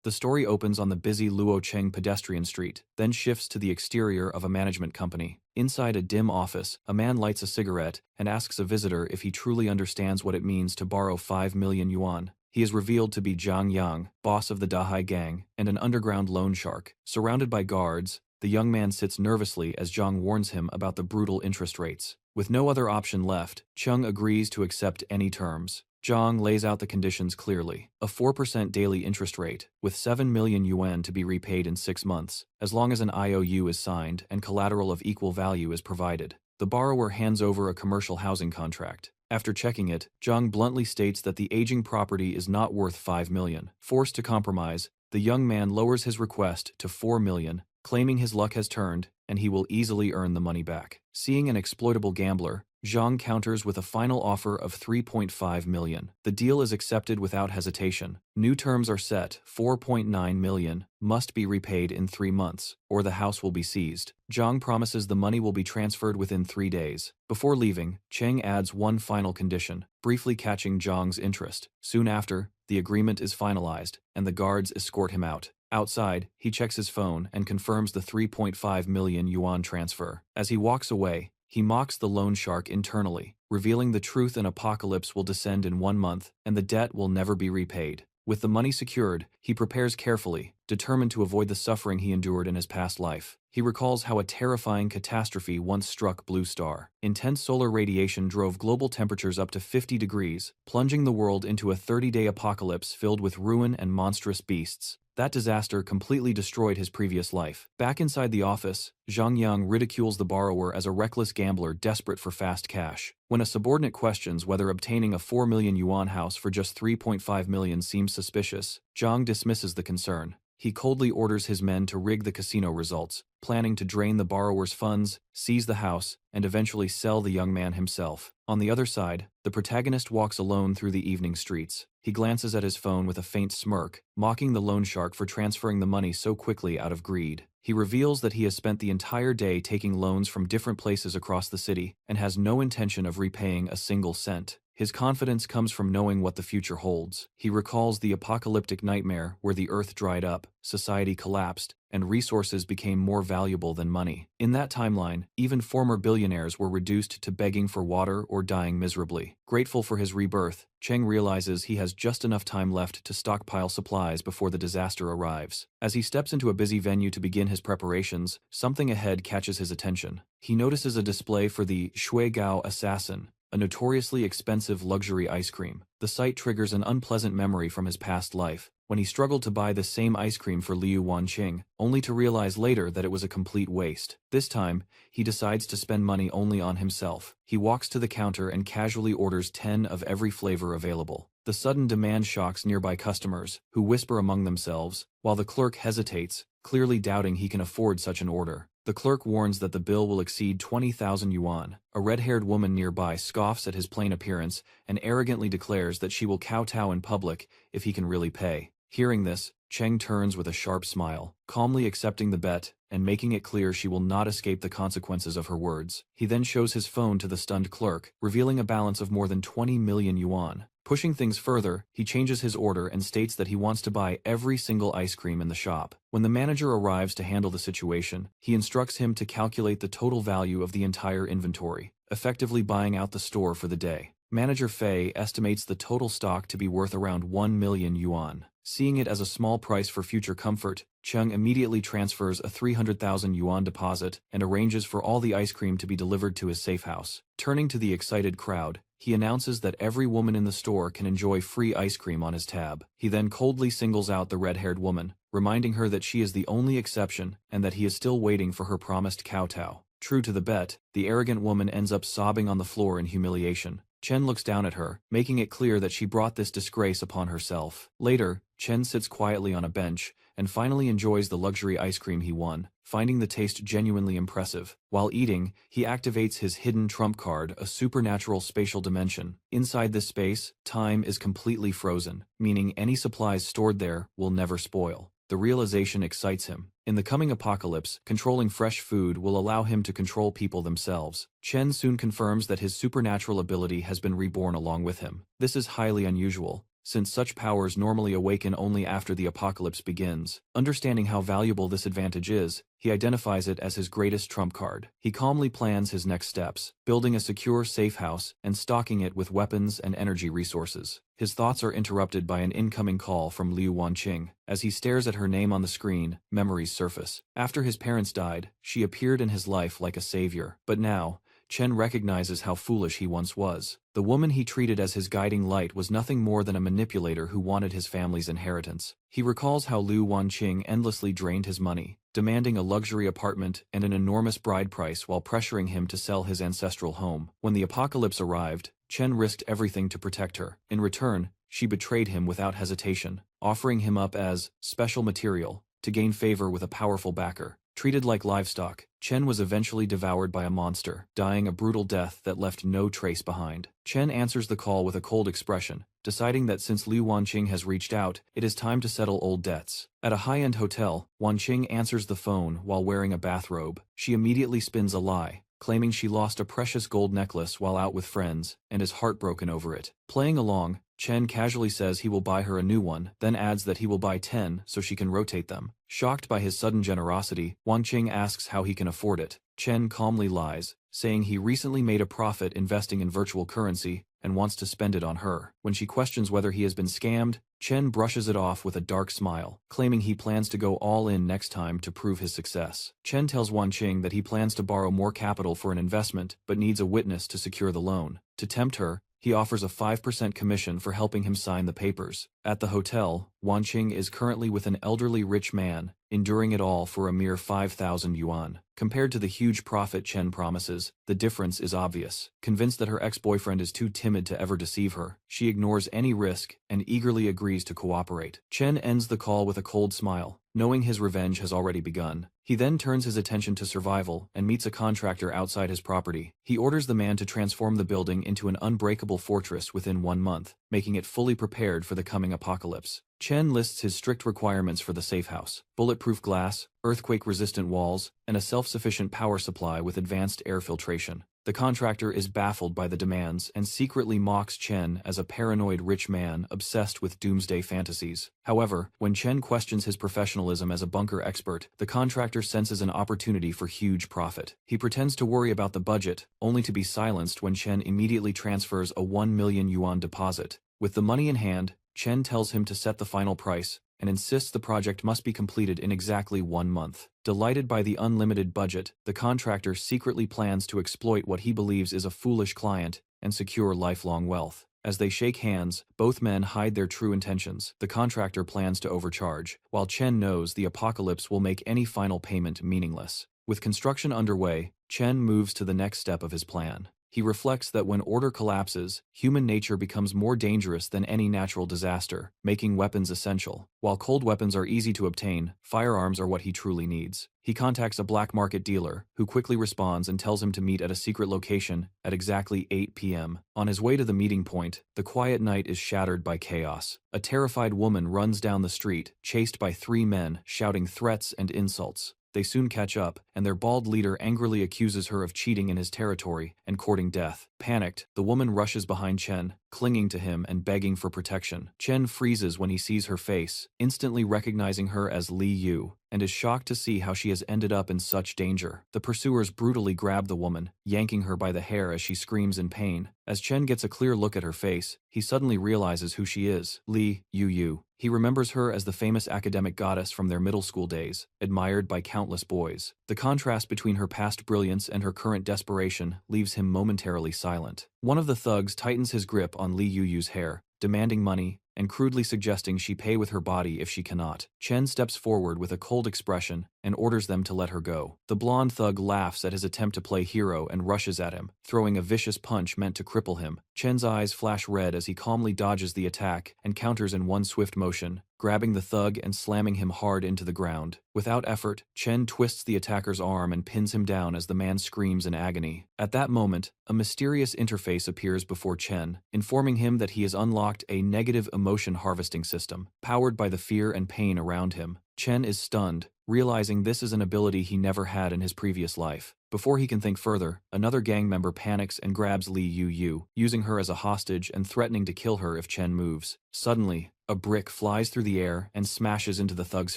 The story opens on the busy Luocheng pedestrian street, then shifts to the exterior of a management company. Inside a dim office, a man lights a cigarette and asks a visitor if he truly understands what it means to borrow 5 million yuan. He is revealed to be Jiang Yang, boss of the Dahai gang, and an underground loan shark. Surrounded by guards, the young man sits nervously as Jiang warns him about the brutal interest rates. With no other option left, Chung agrees to accept any terms. Jiang lays out the conditions clearly. A 4% daily interest rate, with 7 million yuan to be repaid in 6 months, as long as an IOU is signed and collateral of equal value is provided. The borrower hands over a commercial housing contract. After checking it, Jiang bluntly states that the aging property is not worth 5 million. Forced to compromise, the young man lowers his request to 4 million, claiming his luck has turned and he will easily earn the money back. Seeing an exploitable gambler, Jiang counters with a final offer of 3.5 million. The deal is accepted without hesitation. New terms are set: 4.9 million must be repaid in 3 months, or the house will be seized. Jiang promises the money will be transferred within 3 days. Before leaving, Cheng adds one final condition, briefly catching Jiang's interest. Soon after, the agreement is finalized, and the guards escort him out. Outside, he checks his phone and confirms the 3.5 million yuan transfer. As he walks away, he mocks the loan shark internally, revealing the truth: an apocalypse will descend in 1 month, and the debt will never be repaid. With the money secured, he prepares carefully, determined to avoid the suffering he endured in his past life. He recalls how a terrifying catastrophe once struck Blue Star. Intense solar radiation drove global temperatures up to 50 degrees, plunging the world into a 30-day apocalypse filled with ruin and monstrous beasts. That disaster completely destroyed his previous life. Back inside the office, Zhang Yang ridicules the borrower as a reckless gambler desperate for fast cash. When a subordinate questions whether obtaining a 4 million yuan house for just 3.5 million seems suspicious, Zhang dismisses the concern. He coldly orders his men to rig the casino results, planning to drain the borrower's funds, seize the house, and eventually sell the young man himself. On the other side, the protagonist walks alone through the evening streets. He glances at his phone with a faint smirk, mocking the loan shark for transferring the money so quickly out of greed. He reveals that he has spent the entire day taking loans from different places across the city and has no intention of repaying a single cent. His confidence comes from knowing what the future holds. He recalls the apocalyptic nightmare where the earth dried up, society collapsed, and resources became more valuable than money. In that timeline, even former billionaires were reduced to begging for water or dying miserably. Grateful for his rebirth, Cheng realizes he has just enough time left to stockpile supplies before the disaster arrives. As he steps into a busy venue to begin his preparations, something ahead catches his attention. He notices a display for the Shuigao Assassin, a notoriously expensive luxury ice cream. The sight triggers an unpleasant memory from his past life, when he struggled to buy the same ice cream for Liu Wanqing, only to realize later that it was a complete waste. This time, he decides to spend money only on himself. He walks to the counter and casually orders 10 of every flavor available. The sudden demand shocks nearby customers, who whisper among themselves, while the clerk hesitates, clearly doubting he can afford such an order. The clerk warns that the bill will exceed 20,000 yuan. A red-haired woman nearby scoffs at his plain appearance and arrogantly declares that she will kowtow in public if he can really pay. Hearing this, Cheng turns with a sharp smile, calmly accepting the bet and making it clear she will not escape the consequences of her words. He then shows his phone to the stunned clerk, revealing a balance of more than 20 million yuan. Pushing things further, he changes his order and states that he wants to buy every single ice cream in the shop. When the manager arrives to handle the situation, he instructs him to calculate the total value of the entire inventory, effectively buying out the store for the day. Manager Fei estimates the total stock to be worth around 1 million yuan. Seeing it as a small price for future comfort, Cheng immediately transfers a 300,000 yuan deposit and arranges for all the ice cream to be delivered to his safe house. Turning to the excited crowd, he announces that every woman in the store can enjoy free ice cream on his tab. He then coldly singles out the red-haired woman, reminding her that she is the only exception and that he is still waiting for her promised kowtow. True to the bet, the arrogant woman ends up sobbing on the floor in humiliation. Chen looks down at her, making it clear that she brought this disgrace upon herself. Later, Chen sits quietly on a bench and finally enjoys the luxury ice cream he won, finding the taste genuinely impressive. While eating, he activates his hidden trump card, a supernatural spatial dimension. Inside this space, time is completely frozen, meaning any supplies stored there will never spoil. The realization excites him. In the coming apocalypse, controlling fresh food will allow him to control people themselves. Chen soon confirms that his supernatural ability has been reborn along with him. This is highly unusual, since such powers normally awaken only after the apocalypse begins. Understanding how valuable this advantage is, he identifies it as his greatest trump card. He calmly plans his next steps, building a secure safe house and stocking it with weapons and energy resources. His thoughts are interrupted by an incoming call from Liu Wanqing. As he stares at her name on the screen, memories surface. After his parents died, she appeared in his life like a savior. But now, Chen recognizes how foolish he once was. The woman he treated as his guiding light was nothing more than a manipulator who wanted his family's inheritance. He recalls how Liu Wanqing endlessly drained his money, demanding a luxury apartment and an enormous bride price while pressuring him to sell his ancestral home. When the apocalypse arrived, Chen risked everything to protect her. In return, she betrayed him without hesitation, offering him up as special material to gain favor with a powerful backer. Treated like livestock, Chen was eventually devoured by a monster, dying a brutal death that left no trace behind. Chen answers the call with a cold expression, deciding that since Liu Wanqing has reached out, it is time to settle old debts. At a high-end hotel, Wanqing answers the phone while wearing a bathrobe. She immediately spins a lie, claiming she lost a precious gold necklace while out with friends, and is heartbroken over it. Playing along, Chen casually says he will buy her a new one, then adds that he will buy 10 so she can rotate them. Shocked by his sudden generosity, Wanqing asks how he can afford it. Chen calmly lies, saying he recently made a profit investing in virtual currency and wants to spend it on her. When she questions whether he has been scammed, Chen brushes it off with a dark smile, claiming he plans to go all in next time to prove his success. Chen tells Wanqing that he plans to borrow more capital for an investment but needs a witness to secure the loan. To tempt her, he offers a 5% commission for helping him sign the papers. At the hotel, Wanqing is currently with an elderly rich man, enduring it all for a mere 5,000 yuan. Compared to the huge profit Chen promises, the difference is obvious. Convinced that her ex-boyfriend is too timid to ever deceive her, she ignores any risk and eagerly agrees to cooperate. Chen ends the call with a cold smile, knowing his revenge has already begun. He then turns his attention to survival and meets a contractor outside his property. He orders the man to transform the building into an unbreakable fortress within 1 month, making it fully prepared for the coming apocalypse. Chen lists his strict requirements for the safe house: bulletproof glass, earthquake-resistant walls, and a self-sufficient power supply with advanced air filtration. The contractor is baffled by the demands and secretly mocks Chen as a paranoid rich man obsessed with doomsday fantasies. However, when Chen questions his professionalism as a bunker expert, the contractor senses an opportunity for huge profit. He pretends to worry about the budget, only to be silenced when Chen immediately transfers a 1 million yuan deposit. With the money in hand, Chen tells him to set the final price and insists the project must be completed in exactly 1 month. Delighted by the unlimited budget, the contractor secretly plans to exploit what he believes is a foolish client and secure lifelong wealth. As they shake hands, both men hide their true intentions. The contractor plans to overcharge, while Chen knows the apocalypse will make any final payment meaningless. With construction underway, Chen moves to the next step of his plan. He reflects that when order collapses, human nature becomes more dangerous than any natural disaster, making weapons essential. While cold weapons are easy to obtain, firearms are what he truly needs. He contacts a black market dealer, who quickly responds and tells him to meet at a secret location at exactly 8 p.m. On his way to the meeting point, the quiet night is shattered by chaos. A terrified woman runs down the street, chased by 3 men, shouting threats and insults. They soon catch up, and their bald leader angrily accuses her of cheating in his territory and courting death. Panicked, the woman rushes behind Chen, clinging to him and begging for protection. Chen freezes when he sees her face, instantly recognizing her as Li Yu, and is shocked to see how she has ended up in such danger. The pursuers brutally grab the woman, yanking her by the hair as she screams in pain. As Chen gets a clear look at her face, he suddenly realizes who she is: Li Yu. He remembers her as the famous academic goddess from their middle school days, admired by countless boys. The contrast between her past brilliance and her current desperation leaves him momentarily silent. One of the thugs tightens his grip on Li Yu's hair, demanding money, and crudely suggesting she pay with her body if she cannot. Chen steps forward with a cold expression and orders them to let her go. The blonde thug laughs at his attempt to play hero and rushes at him, throwing a vicious punch meant to cripple him. Chen's eyes flash red as he calmly dodges the attack and counters in one swift motion, grabbing the thug and slamming him hard into the ground. Without effort, Chen twists the attacker's arm and pins him down as the man screams in agony. At that moment, a mysterious interface appears before Chen, informing him that he has unlocked a negative emotion harvesting system. Powered by the fear and pain around him, Chen is stunned, realizing this is an ability he never had in his previous life. Before he can think further, another gang member panics and grabs Li Yu, using her as a hostage and threatening to kill her if Chen moves. Suddenly, a brick flies through the air and smashes into the thug's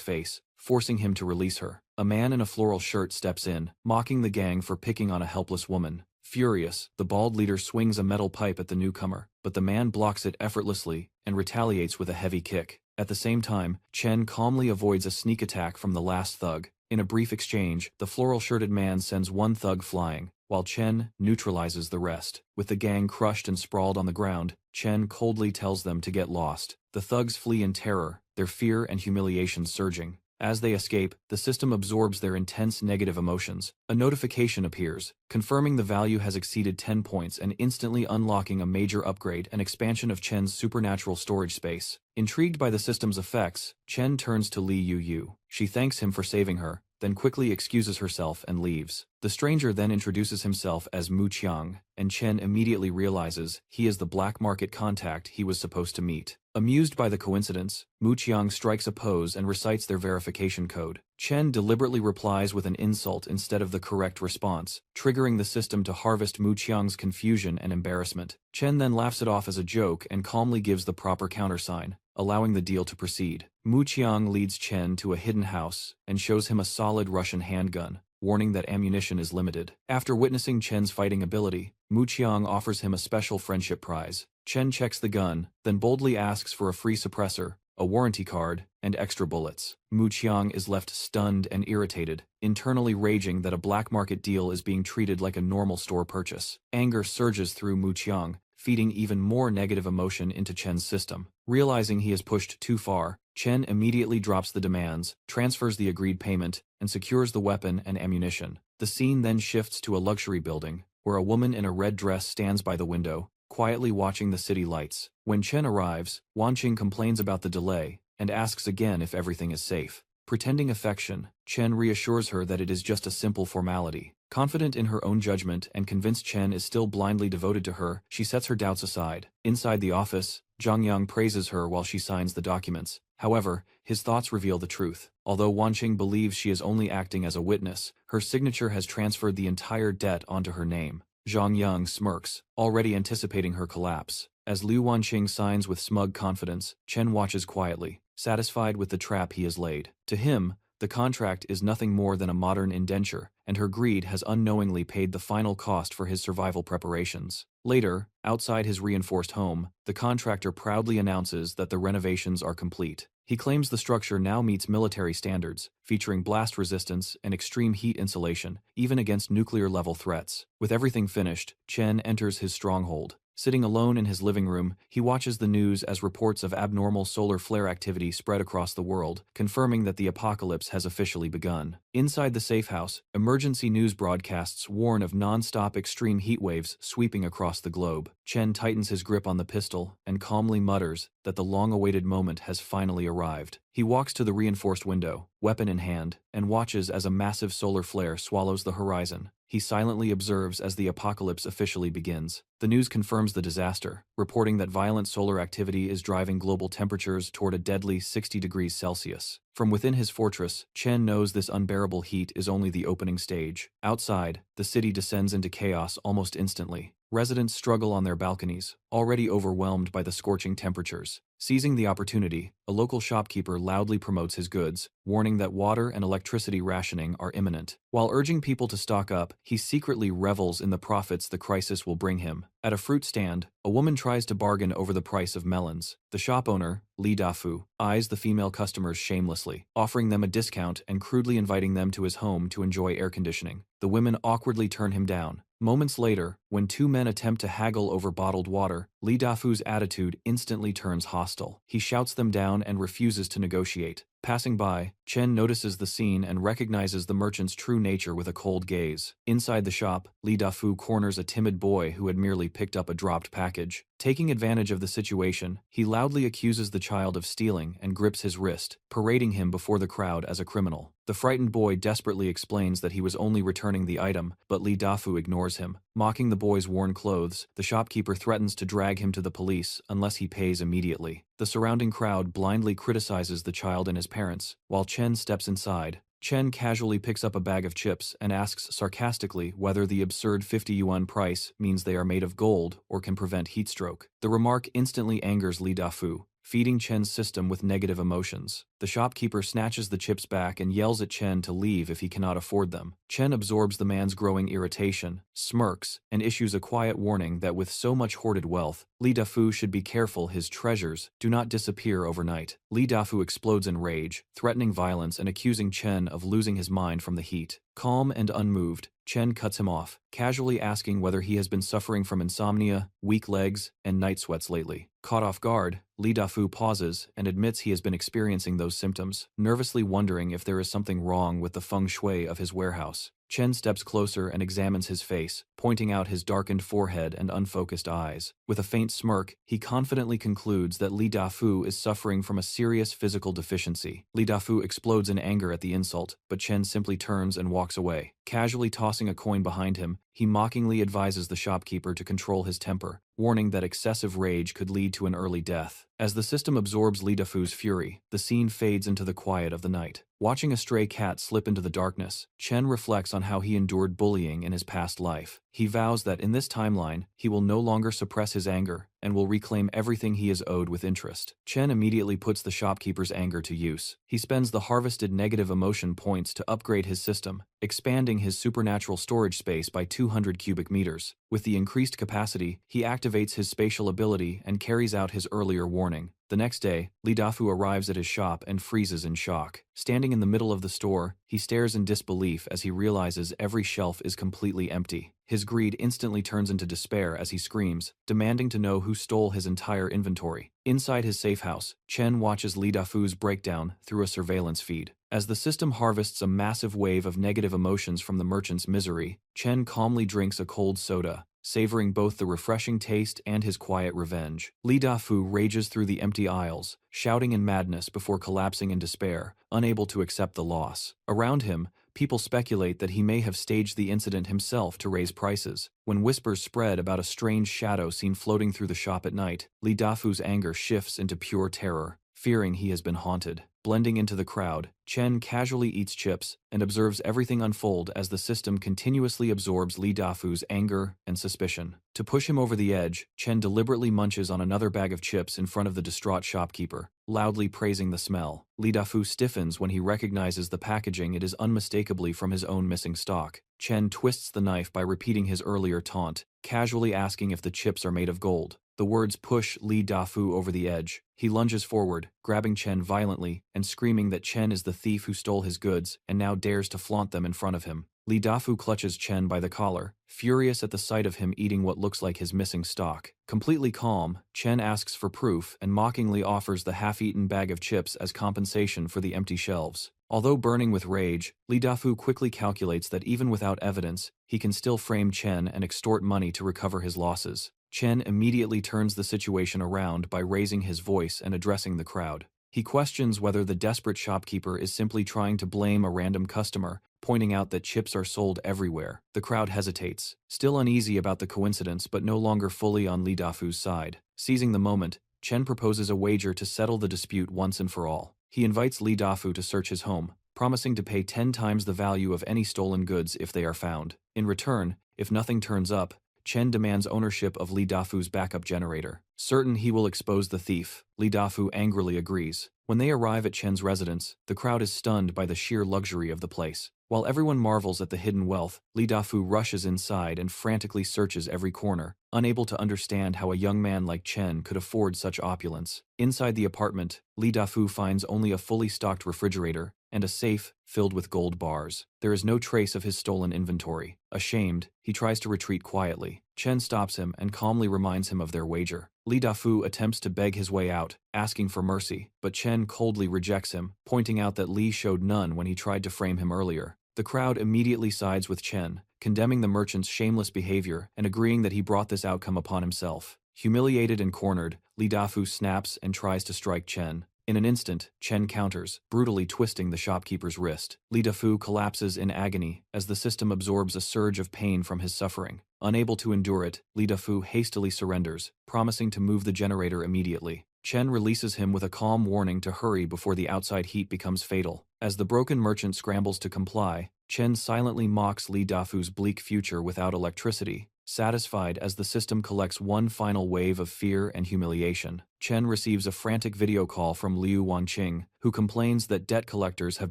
face, forcing him to release her. A man in a floral shirt steps in, mocking the gang for picking on a helpless woman. Furious, the bald leader swings a metal pipe at the newcomer, but the man blocks it effortlessly and retaliates with a heavy kick. At the same time, Chen calmly avoids a sneak attack from the last thug. In a brief exchange, the floral-shirted man sends one thug flying, while Chen neutralizes the rest. With the gang crushed and sprawled on the ground, Chen coldly tells them to get lost. The thugs flee in terror, their fear and humiliation surging. As they escape, the system absorbs their intense negative emotions. A notification appears, confirming the value has exceeded 10 points and instantly unlocking a major upgrade and expansion of Chen's supernatural storage space. Intrigued by the system's effects, Chen turns to Li Yu. She thanks him for saving her, then quickly excuses herself and leaves. The stranger then introduces himself as Mu Qiang, and Chen immediately realizes he is the black market contact he was supposed to meet. Amused by the coincidence, Mu Qiang strikes a pose and recites their verification code. Chen deliberately replies with an insult instead of the correct response, triggering the system to harvest Mu Qiang's confusion and embarrassment. Chen then laughs it off as a joke and calmly gives the proper countersign, allowing the deal to proceed. Mu Qiang leads Chen to a hidden house and shows him a solid Russian handgun, warning that ammunition is limited. After witnessing Chen's fighting ability, Mu Qiang offers him a special friendship prize. Chen checks the gun, then boldly asks for a free suppressor, a warranty card, and extra bullets. Mu Qiang is left stunned and irritated, internally raging that a black market deal is being treated like a normal store purchase. Anger surges through Mu Qiang, feeding even more negative emotion into Chen's system. Realizing he has pushed too far, Chen immediately drops the demands, transfers the agreed payment, and secures the weapon and ammunition. The scene then shifts to a luxury building, where a woman in a red dress stands by the window, quietly watching the city lights. When Chen arrives, Wanqing complains about the delay, and asks again if everything is safe. Pretending affection, Chen reassures her that it is just a simple formality. Confident in her own judgment and convinced Chen is still blindly devoted to her, she sets her doubts aside. Inside the office, Zhang Yang praises her while she signs the documents. However, his thoughts reveal the truth. Although Wanqing believes she is only acting as a witness, her signature has transferred the entire debt onto her name. Zhang Yang smirks, already anticipating her collapse. As Liu Wanqing signs with smug confidence, Chen watches quietly, satisfied with the trap he has laid. To him, the contract is nothing more than a modern indenture, and her greed has unknowingly paid the final cost for his survival preparations. Later, outside his reinforced home, the contractor proudly announces that the renovations are complete. He claims the structure now meets military standards, featuring blast resistance and extreme heat insulation, even against nuclear-level threats. With everything finished, Chen enters his stronghold. Sitting alone in his living room, he watches the news as reports of abnormal solar flare activity spread across the world, confirming that the apocalypse has officially begun. Inside the Safehouse, emergency news broadcasts warn of non-stop extreme heat waves sweeping across the globe. Chen tightens his grip on the pistol and calmly mutters that the long-awaited moment has finally arrived. He walks to the reinforced window, weapon in hand, and watches as a massive solar flare swallows the horizon. He silently observes as the apocalypse officially begins. The news confirms the disaster, reporting that violent solar activity is driving global temperatures toward a deadly 60 degrees Celsius. From within his fortress, Chen knows this unbearable heat is only the opening stage. Outside, the city descends into chaos almost instantly. Residents struggle on their balconies, already overwhelmed by the scorching temperatures. Seizing the opportunity, a local shopkeeper loudly promotes his goods, warning that water and electricity rationing are imminent. While urging people to stock up, he secretly revels in the profits the crisis will bring him. At a fruit stand, a woman tries to bargain over the price of melons. The shop owner, Li Dafu, eyes the female customers shamelessly, offering them a discount and crudely inviting them to his home to enjoy air conditioning. The women awkwardly turn him down. Moments later, when two men attempt to haggle over bottled water, Li Dafu's attitude instantly turns hostile. He shouts them down and refuses to negotiate. Passing by, Chen notices the scene and recognizes the merchant's true nature with a cold gaze. Inside the shop, Li Dafu corners a timid boy who had merely picked up a dropped package. Taking advantage of the situation, he loudly accuses the child of stealing and grips his wrist, parading him before the crowd as a criminal. The frightened boy desperately explains that he was only returning the item, but Lee Dafu ignores him. Mocking the boy's worn clothes, the shopkeeper threatens to drag him to the police unless he pays immediately. The surrounding crowd blindly criticizes the child and his parents, while Chen steps inside. Chen casually picks up a bag of chips and asks sarcastically whether the absurd 50 yuan price means they are made of gold or can prevent heatstroke. The remark instantly angers Li Dafu, feeding Chen's system with negative emotions. The shopkeeper snatches the chips back and yells at Chen to leave if he cannot afford them. Chen absorbs the man's growing irritation, smirks, and issues a quiet warning that with so much hoarded wealth, Li Dafu should be careful his treasures do not disappear overnight. Li Dafu explodes in rage, threatening violence and accusing Chen of losing his mind from the heat. Calm and unmoved, Chen cuts him off, casually asking whether he has been suffering from insomnia, weak legs, and night sweats lately. Caught off guard, Li Dafu pauses and admits he has been experiencing those symptoms, nervously wondering if there is something wrong with the feng shui of his warehouse. Chen steps closer and examines his face, pointing out his darkened forehead and unfocused eyes. With a faint smirk, he confidently concludes that Li Dafu is suffering from a serious physical deficiency. Li Dafu explodes in anger at the insult, but Chen simply turns and walks away. Casually tossing a coin behind him, he mockingly advises the shopkeeper to control his temper, warning that excessive rage could lead to an early death. As the system absorbs Li Dafu's fury, the scene fades into the quiet of the night. Watching a stray cat slip into the darkness, Chen reflects on how he endured bullying in his past life. He vows that in this timeline, he will no longer suppress his anger and will reclaim everything he is owed with interest. Chen immediately puts the shopkeeper's anger to use. He spends the harvested negative emotion points to upgrade his system, expanding his supernatural storage space by 200 cubic meters. With the increased capacity, he activates his spatial ability and carries out his earlier warning. The next day, Li Dafu arrives at his shop and freezes in shock. Standing in the middle of the store, he stares in disbelief as he realizes every shelf is completely empty. His greed instantly turns into despair as he screams, demanding to know who stole his entire inventory. Inside his safe house, Chen watches Li Dafu's breakdown through a surveillance feed. As the system harvests a massive wave of negative emotions from the merchant's misery, Chen calmly drinks a cold soda, savoring both the refreshing taste and his quiet revenge. Li Dafu rages through the empty aisles, shouting in madness before collapsing in despair, unable to accept the loss. Around him, people speculate that he may have staged the incident himself to raise prices. When whispers spread about a strange shadow seen floating through the shop at night, Li Dafu's anger shifts into pure terror, fearing he has been haunted. Blending into the crowd, Chen casually eats chips and observes everything unfold as the system continuously absorbs Li Dafu's anger and suspicion. To push him over the edge, Chen deliberately munches on another bag of chips in front of the distraught shopkeeper, loudly praising the smell. Li Dafu stiffens when he recognizes the packaging. It is unmistakably from his own missing stock. Chen twists the knife by repeating his earlier taunt, casually asking if the chips are made of gold. The words push Li Dafu over the edge. He lunges forward, grabbing Chen violently and screaming that Chen is the thief who stole his goods and now dares to flaunt them in front of him. Li Dafu clutches Chen by the collar, furious at the sight of him eating what looks like his missing stock. Completely calm, Chen asks for proof and mockingly offers the half-eaten bag of chips as compensation for the empty shelves. Although burning with rage, Li Dafu quickly calculates that even without evidence, he can still frame Chen and extort money to recover his losses. Chen immediately turns the situation around by raising his voice and addressing the crowd. He questions whether the desperate shopkeeper is simply trying to blame a random customer, pointing out that chips are sold everywhere. The crowd hesitates, still uneasy about the coincidence but no longer fully on Li Dafu's side. Seizing the moment, Chen proposes a wager to settle the dispute once and for all. He invites Li Dafu to search his home, promising to pay 10 times the value of any stolen goods if they are found. In return, if nothing turns up, Chen demands ownership of Li Dafu's backup generator. Certain he will expose the thief, Li Dafu angrily agrees. When they arrive at Chen's residence, the crowd is stunned by the sheer luxury of the place. While everyone marvels at the hidden wealth, Li Dafu rushes inside and frantically searches every corner, unable to understand how a young man like Chen could afford such opulence. Inside the apartment, Li Dafu finds only a fully stocked refrigerator and a safe filled with gold bars. There is no trace of his stolen inventory. Ashamed, he tries to retreat quietly. Chen stops him and calmly reminds him of their wager. Li Dafu attempts to beg his way out, asking for mercy, but Chen coldly rejects him, pointing out that Li showed none when he tried to frame him earlier. The crowd immediately sides with Chen, condemning the merchant's shameless behavior and agreeing that he brought this outcome upon himself. Humiliated and cornered, Li Dafu snaps and tries to strike Chen. In an instant, Chen counters, brutally twisting the shopkeeper's wrist. Li Dafu collapses in agony as the system absorbs a surge of pain from his suffering. Unable to endure it, Li Dafu hastily surrenders, promising to move the generator immediately. Chen releases him with a calm warning to hurry before the outside heat becomes fatal. As the broken merchant scrambles to comply, Chen silently mocks Li Dafu's bleak future without electricity. Satisfied as the system collects one final wave of fear and humiliation, Chen receives a frantic video call from Liu Wanqing, who complains that debt collectors have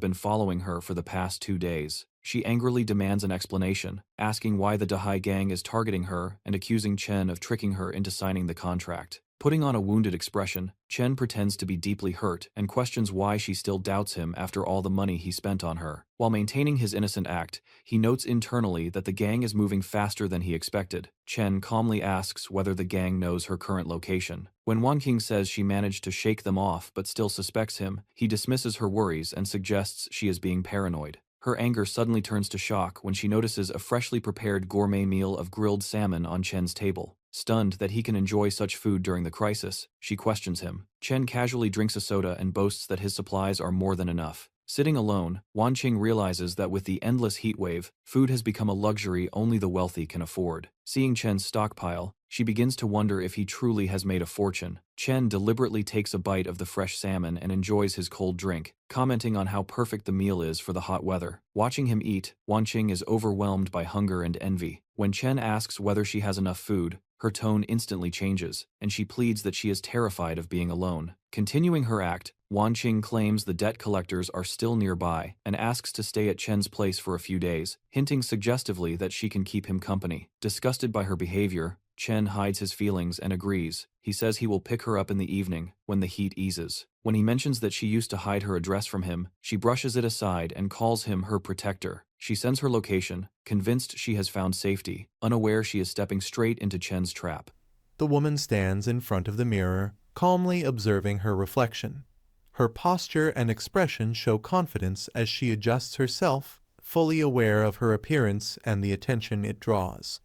been following her for the past 2 days. She angrily demands an explanation, asking why the Dahai gang is targeting her and accusing Chen of tricking her into signing the contract. Putting on a wounded expression, Chen pretends to be deeply hurt and questions why she still doubts him after all the money he spent on her. While maintaining his innocent act, he notes internally that the gang is moving faster than he expected. Chen calmly asks whether the gang knows her current location. When Wanqing says she managed to shake them off but still suspects him, he dismisses her worries and suggests she is being paranoid. Her anger suddenly turns to shock when she notices a freshly prepared gourmet meal of grilled salmon on Chen's table. Stunned that he can enjoy such food during the crisis, she questions him. Chen casually drinks a soda and boasts that his supplies are more than enough. Sitting alone, Wanqing realizes that with the endless heatwave, food has become a luxury only the wealthy can afford. Seeing Chen's stockpile, she begins to wonder if he truly has made a fortune. Chen deliberately takes a bite of the fresh salmon and enjoys his cold drink, commenting on how perfect the meal is for the hot weather. Watching him eat, Wanqing is overwhelmed by hunger and envy. When Chen asks whether she has enough food, her tone instantly changes, and she pleads that she is terrified of being alone. Continuing her act, Wanqing claims the debt collectors are still nearby and asks to stay at Chen's place for a few days, hinting suggestively that she can keep him company. Disgusted by her behavior, Chen hides his feelings and agrees. He says he will pick her up in the evening, when the heat eases. When he mentions that she used to hide her address from him, she brushes it aside and calls him her protector. She sends her location, convinced she has found safety, unaware she is stepping straight into Chen's trap. The woman stands in front of the mirror, calmly observing her reflection. Her posture and expression show confidence as she adjusts herself, fully aware of her appearance and the attention it draws.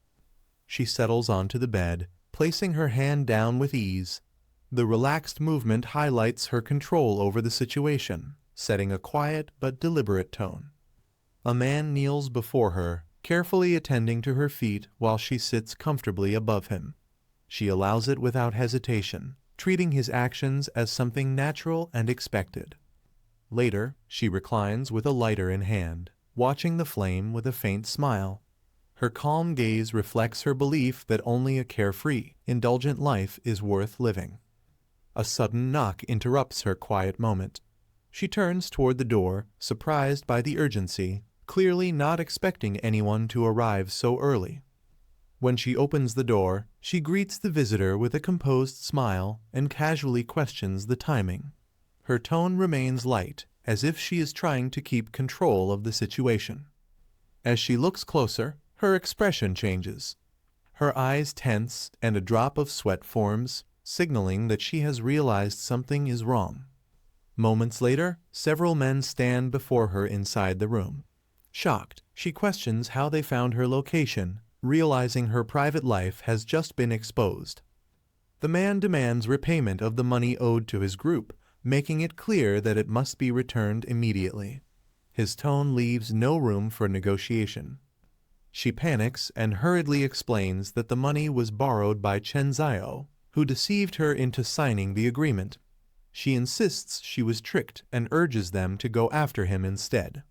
She settles onto the bed, placing her hand down with ease. The relaxed movement highlights her control over the situation, setting a quiet but deliberate tone. A man kneels before her, carefully attending to her feet while she sits comfortably above him. She allows it without hesitation, treating his actions as something natural and expected. Later, she reclines with a lighter in hand, watching the flame with a faint smile. Her calm gaze reflects her belief that only a carefree, indulgent life is worth living. A sudden knock interrupts her quiet moment. She turns toward the door, surprised by the urgency, clearly not expecting anyone to arrive so early. When she opens the door, she greets the visitor with a composed smile and casually questions the timing. Her tone remains light, as if she is trying to keep control of the situation. As she looks closer, her expression changes. Her eyes tense and a drop of sweat forms, signaling that she has realized something is wrong. Moments later, several men stand before her inside the room. Shocked, she questions how they found her location, realizing her private life has just been exposed. The man demands repayment of the money owed to his group, making it clear that it must be returned immediately. His tone leaves no room for negotiation. She panics and hurriedly explains that the money was borrowed by Chen Zio, who deceived her into signing the agreement. She insists she was tricked and urges them to go after him instead.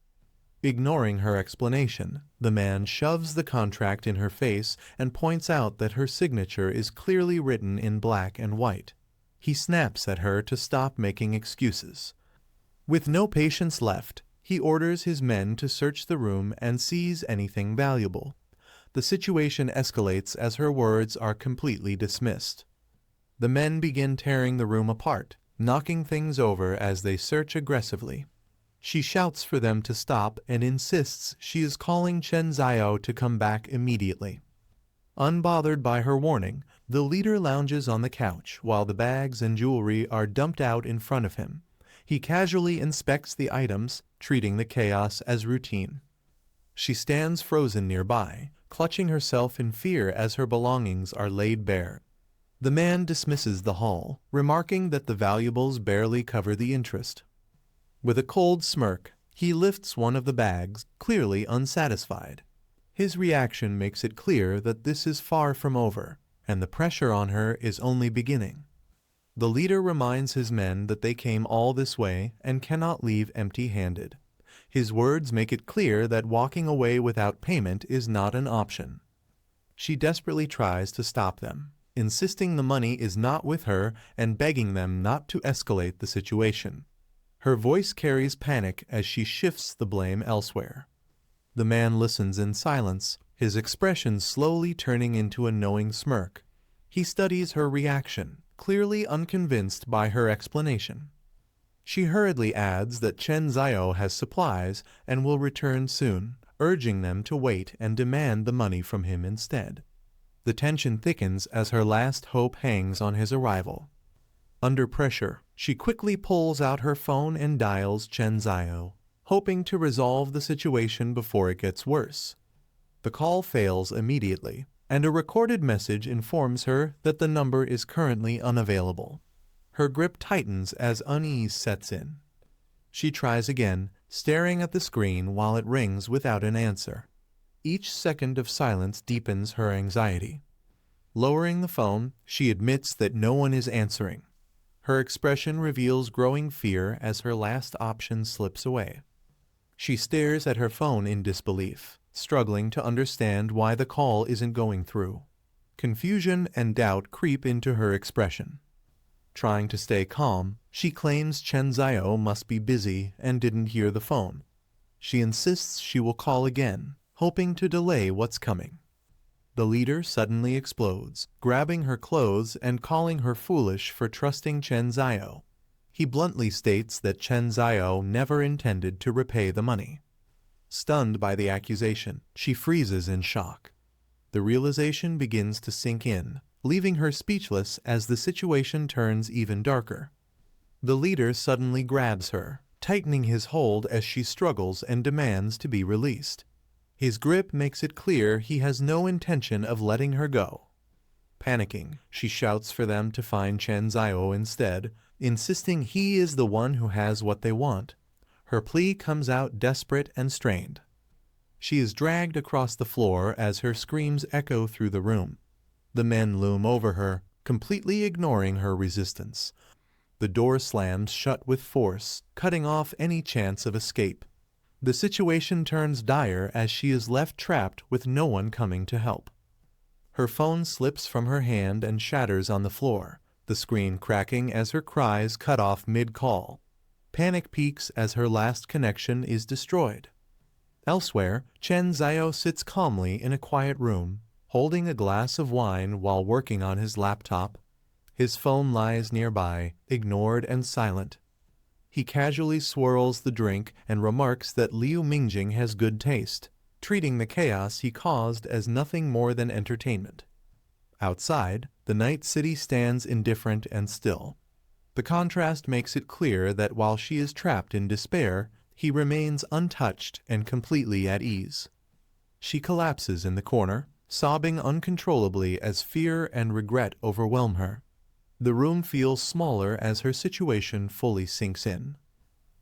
Ignoring her explanation, the man shoves the contract in her face and points out that her signature is clearly written in black and white. He snaps at her to stop making excuses. With no patience left, he orders his men to search the room and seize anything valuable. The situation escalates as her words are completely dismissed. The men begin tearing the room apart, knocking things over as they search aggressively. She shouts for them to stop and insists she is calling Chen Zio to come back immediately. Unbothered by her warning, the leader lounges on the couch while the bags and jewelry are dumped out in front of him. He casually inspects the items, treating the chaos as routine. She stands frozen nearby, clutching herself in fear as her belongings are laid bare. The man dismisses the haul, remarking that the valuables barely cover the interest. With a cold smirk, he lifts one of the bags, clearly unsatisfied. His reaction makes it clear that this is far from over, and the pressure on her is only beginning. The leader reminds his men that they came all this way and cannot leave empty-handed. His words make it clear that walking away without payment is not an option. She desperately tries to stop them, insisting the money is not with her and begging them not to escalate the situation. Her voice carries panic as she shifts the blame elsewhere. The man listens in silence, his expression slowly turning into a knowing smirk. He studies her reaction, clearly unconvinced by her explanation. She hurriedly adds that Chen Zhao has supplies and will return soon, urging them to wait and demand the money from him instead. The tension thickens as her last hope hangs on his arrival. Under pressure, she quickly pulls out her phone and dials Chen Zhao, hoping to resolve the situation before it gets worse. The call fails immediately, and a recorded message informs her that the number is currently unavailable. Her grip tightens as unease sets in. She tries again, staring at the screen while it rings without an answer. Each second of silence deepens her anxiety. Lowering the phone, she admits that no one is answering. Her expression reveals growing fear as her last option slips away. She stares at her phone in disbelief, struggling to understand why the call isn't going through. Confusion and doubt creep into her expression. Trying to stay calm, she claims Chen Zhao must be busy and didn't hear the phone. She insists she will call again, hoping to delay what's coming. The leader suddenly explodes, grabbing her clothes and calling her foolish for trusting Chen Zhao. He bluntly states that Chen Zhao never intended to repay the money. Stunned by the accusation, she freezes in shock. The realization begins to sink in, leaving her speechless as the situation turns even darker. The leader suddenly grabs her, tightening his hold as she struggles and demands to be released. His grip makes it clear he has no intention of letting her go. Panicking, she shouts for them to find Chen Zhao instead, insisting he is the one who has what they want. Her plea comes out desperate and strained. She is dragged across the floor as her screams echo through the room. The men loom over her, completely ignoring her resistance. The door slams shut with force, cutting off any chance of escape. The situation turns dire as she is left trapped with no one coming to help. Her phone slips from her hand and shatters on the floor, the screen cracking as her cries cut off mid-call. Panic peaks as her last connection is destroyed. Elsewhere, Chen Zhao sits calmly in a quiet room, holding a glass of wine while working on his laptop. His phone lies nearby, ignored and silent. He casually swirls the drink and remarks that Liu Mingjing has good taste, treating the chaos he caused as nothing more than entertainment. Outside, the night city stands indifferent and still. The contrast makes it clear that while she is trapped in despair, he remains untouched and completely at ease. She collapses in the corner, sobbing uncontrollably as fear and regret overwhelm her. The room feels smaller as her situation fully sinks in.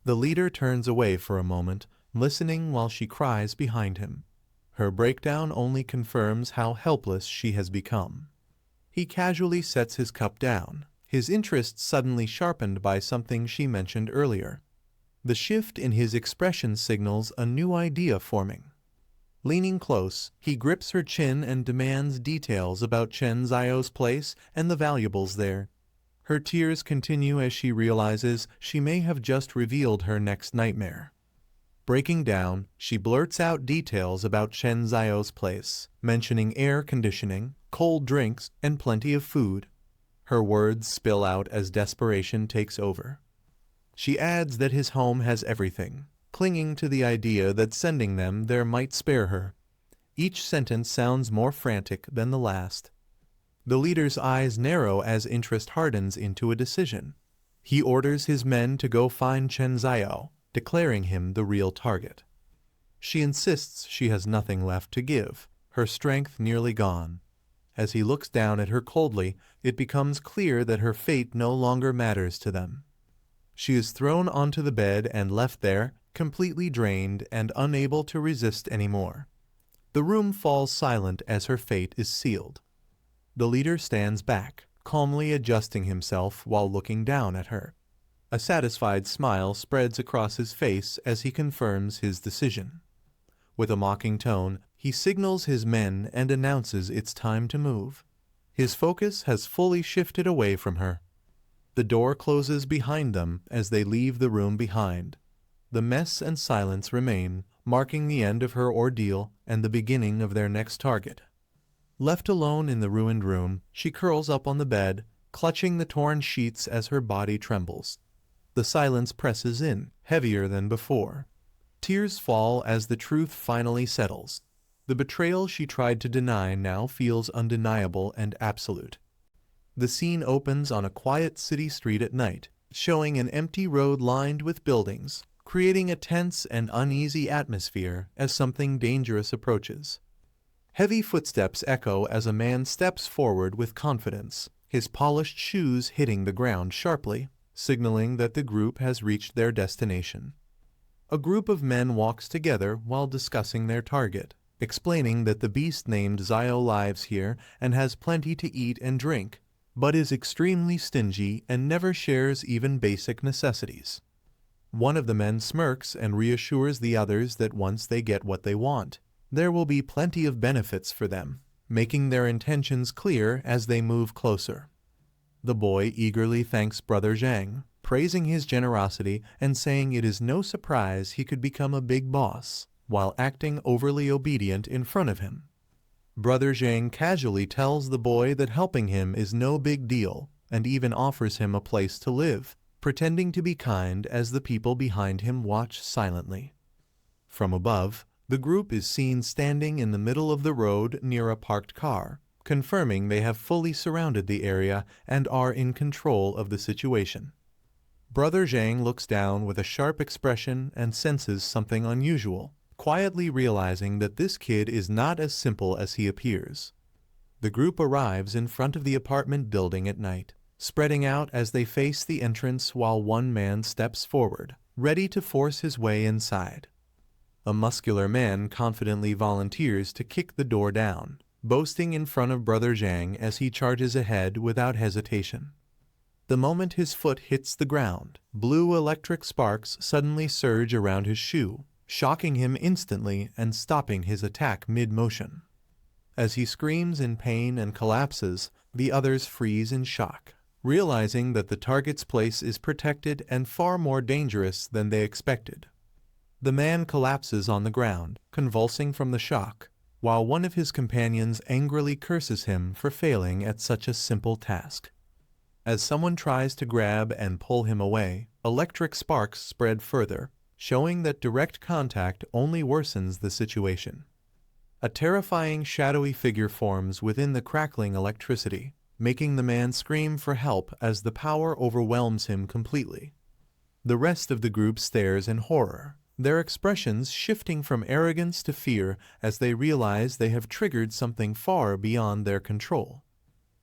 The leader turns away for a moment, listening while she cries behind him. Her breakdown only confirms how helpless she has become. He casually sets his cup down, his interest suddenly sharpened by something she mentioned earlier. The shift in his expression signals a new idea forming. Leaning close, he grips her chin and demands details about Chen Zhao's place and the valuables there. Her tears continue as she realizes she may have just revealed her next nightmare. Breaking down, she blurts out details about Chen Zhao's place, mentioning air conditioning, cold drinks, and plenty of food. Her words spill out as desperation takes over. She adds that his home has everything, clinging to the idea that sending them there might spare her. Each sentence sounds more frantic than the last. The leader's eyes narrow as interest hardens into a decision. He orders his men to go find Chen Zhao, declaring him the real target. She insists she has nothing left to give, her strength nearly gone. As he looks down at her coldly, it becomes clear that her fate no longer matters to them. She is thrown onto the bed and left there, completely drained and unable to resist anymore. The room falls silent as her fate is sealed. The leader stands back, calmly adjusting himself while looking down at her. A satisfied smile spreads across his face as he confirms his decision. With a mocking tone, he signals his men and announces it's time to move. His focus has fully shifted away from her. The door closes behind them as they leave the room behind. The mess and silence remain, marking the end of her ordeal and the beginning of their next target. Left alone in the ruined room, she curls up on the bed, clutching the torn sheets as her body trembles. The silence presses in, heavier than before. Tears fall as the truth finally settles. The betrayal she tried to deny now feels undeniable and absolute. The scene opens on a quiet city street at night, showing an empty road lined with buildings, creating a tense and uneasy atmosphere as something dangerous approaches. Heavy footsteps echo as a man steps forward with confidence, his polished shoes hitting the ground sharply, signaling that the group has reached their destination. A group of men walks together while discussing their target, explaining that the beast named Zio lives here and has plenty to eat and drink, but is extremely stingy and never shares even basic necessities. One of the men smirks and reassures the others that once they get what they want, there will be plenty of benefits for them, making their intentions clear as they move closer. The boy eagerly thanks Brother Jiang, praising his generosity and saying it is no surprise he could become a big boss, while acting overly obedient in front of him. Brother Jiang casually tells the boy that helping him is no big deal, and even offers him a place to live, pretending to be kind as the people behind him watch silently. From above, the group is seen standing in the middle of the road near a parked car, confirming they have fully surrounded the area and are in control of the situation. Brother Jiang looks down with a sharp expression and senses something unusual, quietly realizing that this kid is not as simple as he appears. The group arrives in front of the apartment building at night, spreading out as they face the entrance while one man steps forward, ready to force his way inside. A muscular man confidently volunteers to kick the door down, boasting in front of Brother Jiang as he charges ahead without hesitation. The moment his foot hits the ground, blue electric sparks suddenly surge around his shoe, shocking him instantly and stopping his attack mid-motion. As he screams in pain and collapses, the others freeze in shock, realizing that the target's place is protected and far more dangerous than they expected. The man collapses on the ground, convulsing from the shock, while one of his companions angrily curses him for failing at such a simple task. As someone tries to grab and pull him away, electric sparks spread further, showing that direct contact only worsens the situation. A terrifying shadowy figure forms within the crackling electricity, making the man scream for help as the power overwhelms him completely. The rest of the group stares in horror, their expressions shifting from arrogance to fear as they realize they have triggered something far beyond their control.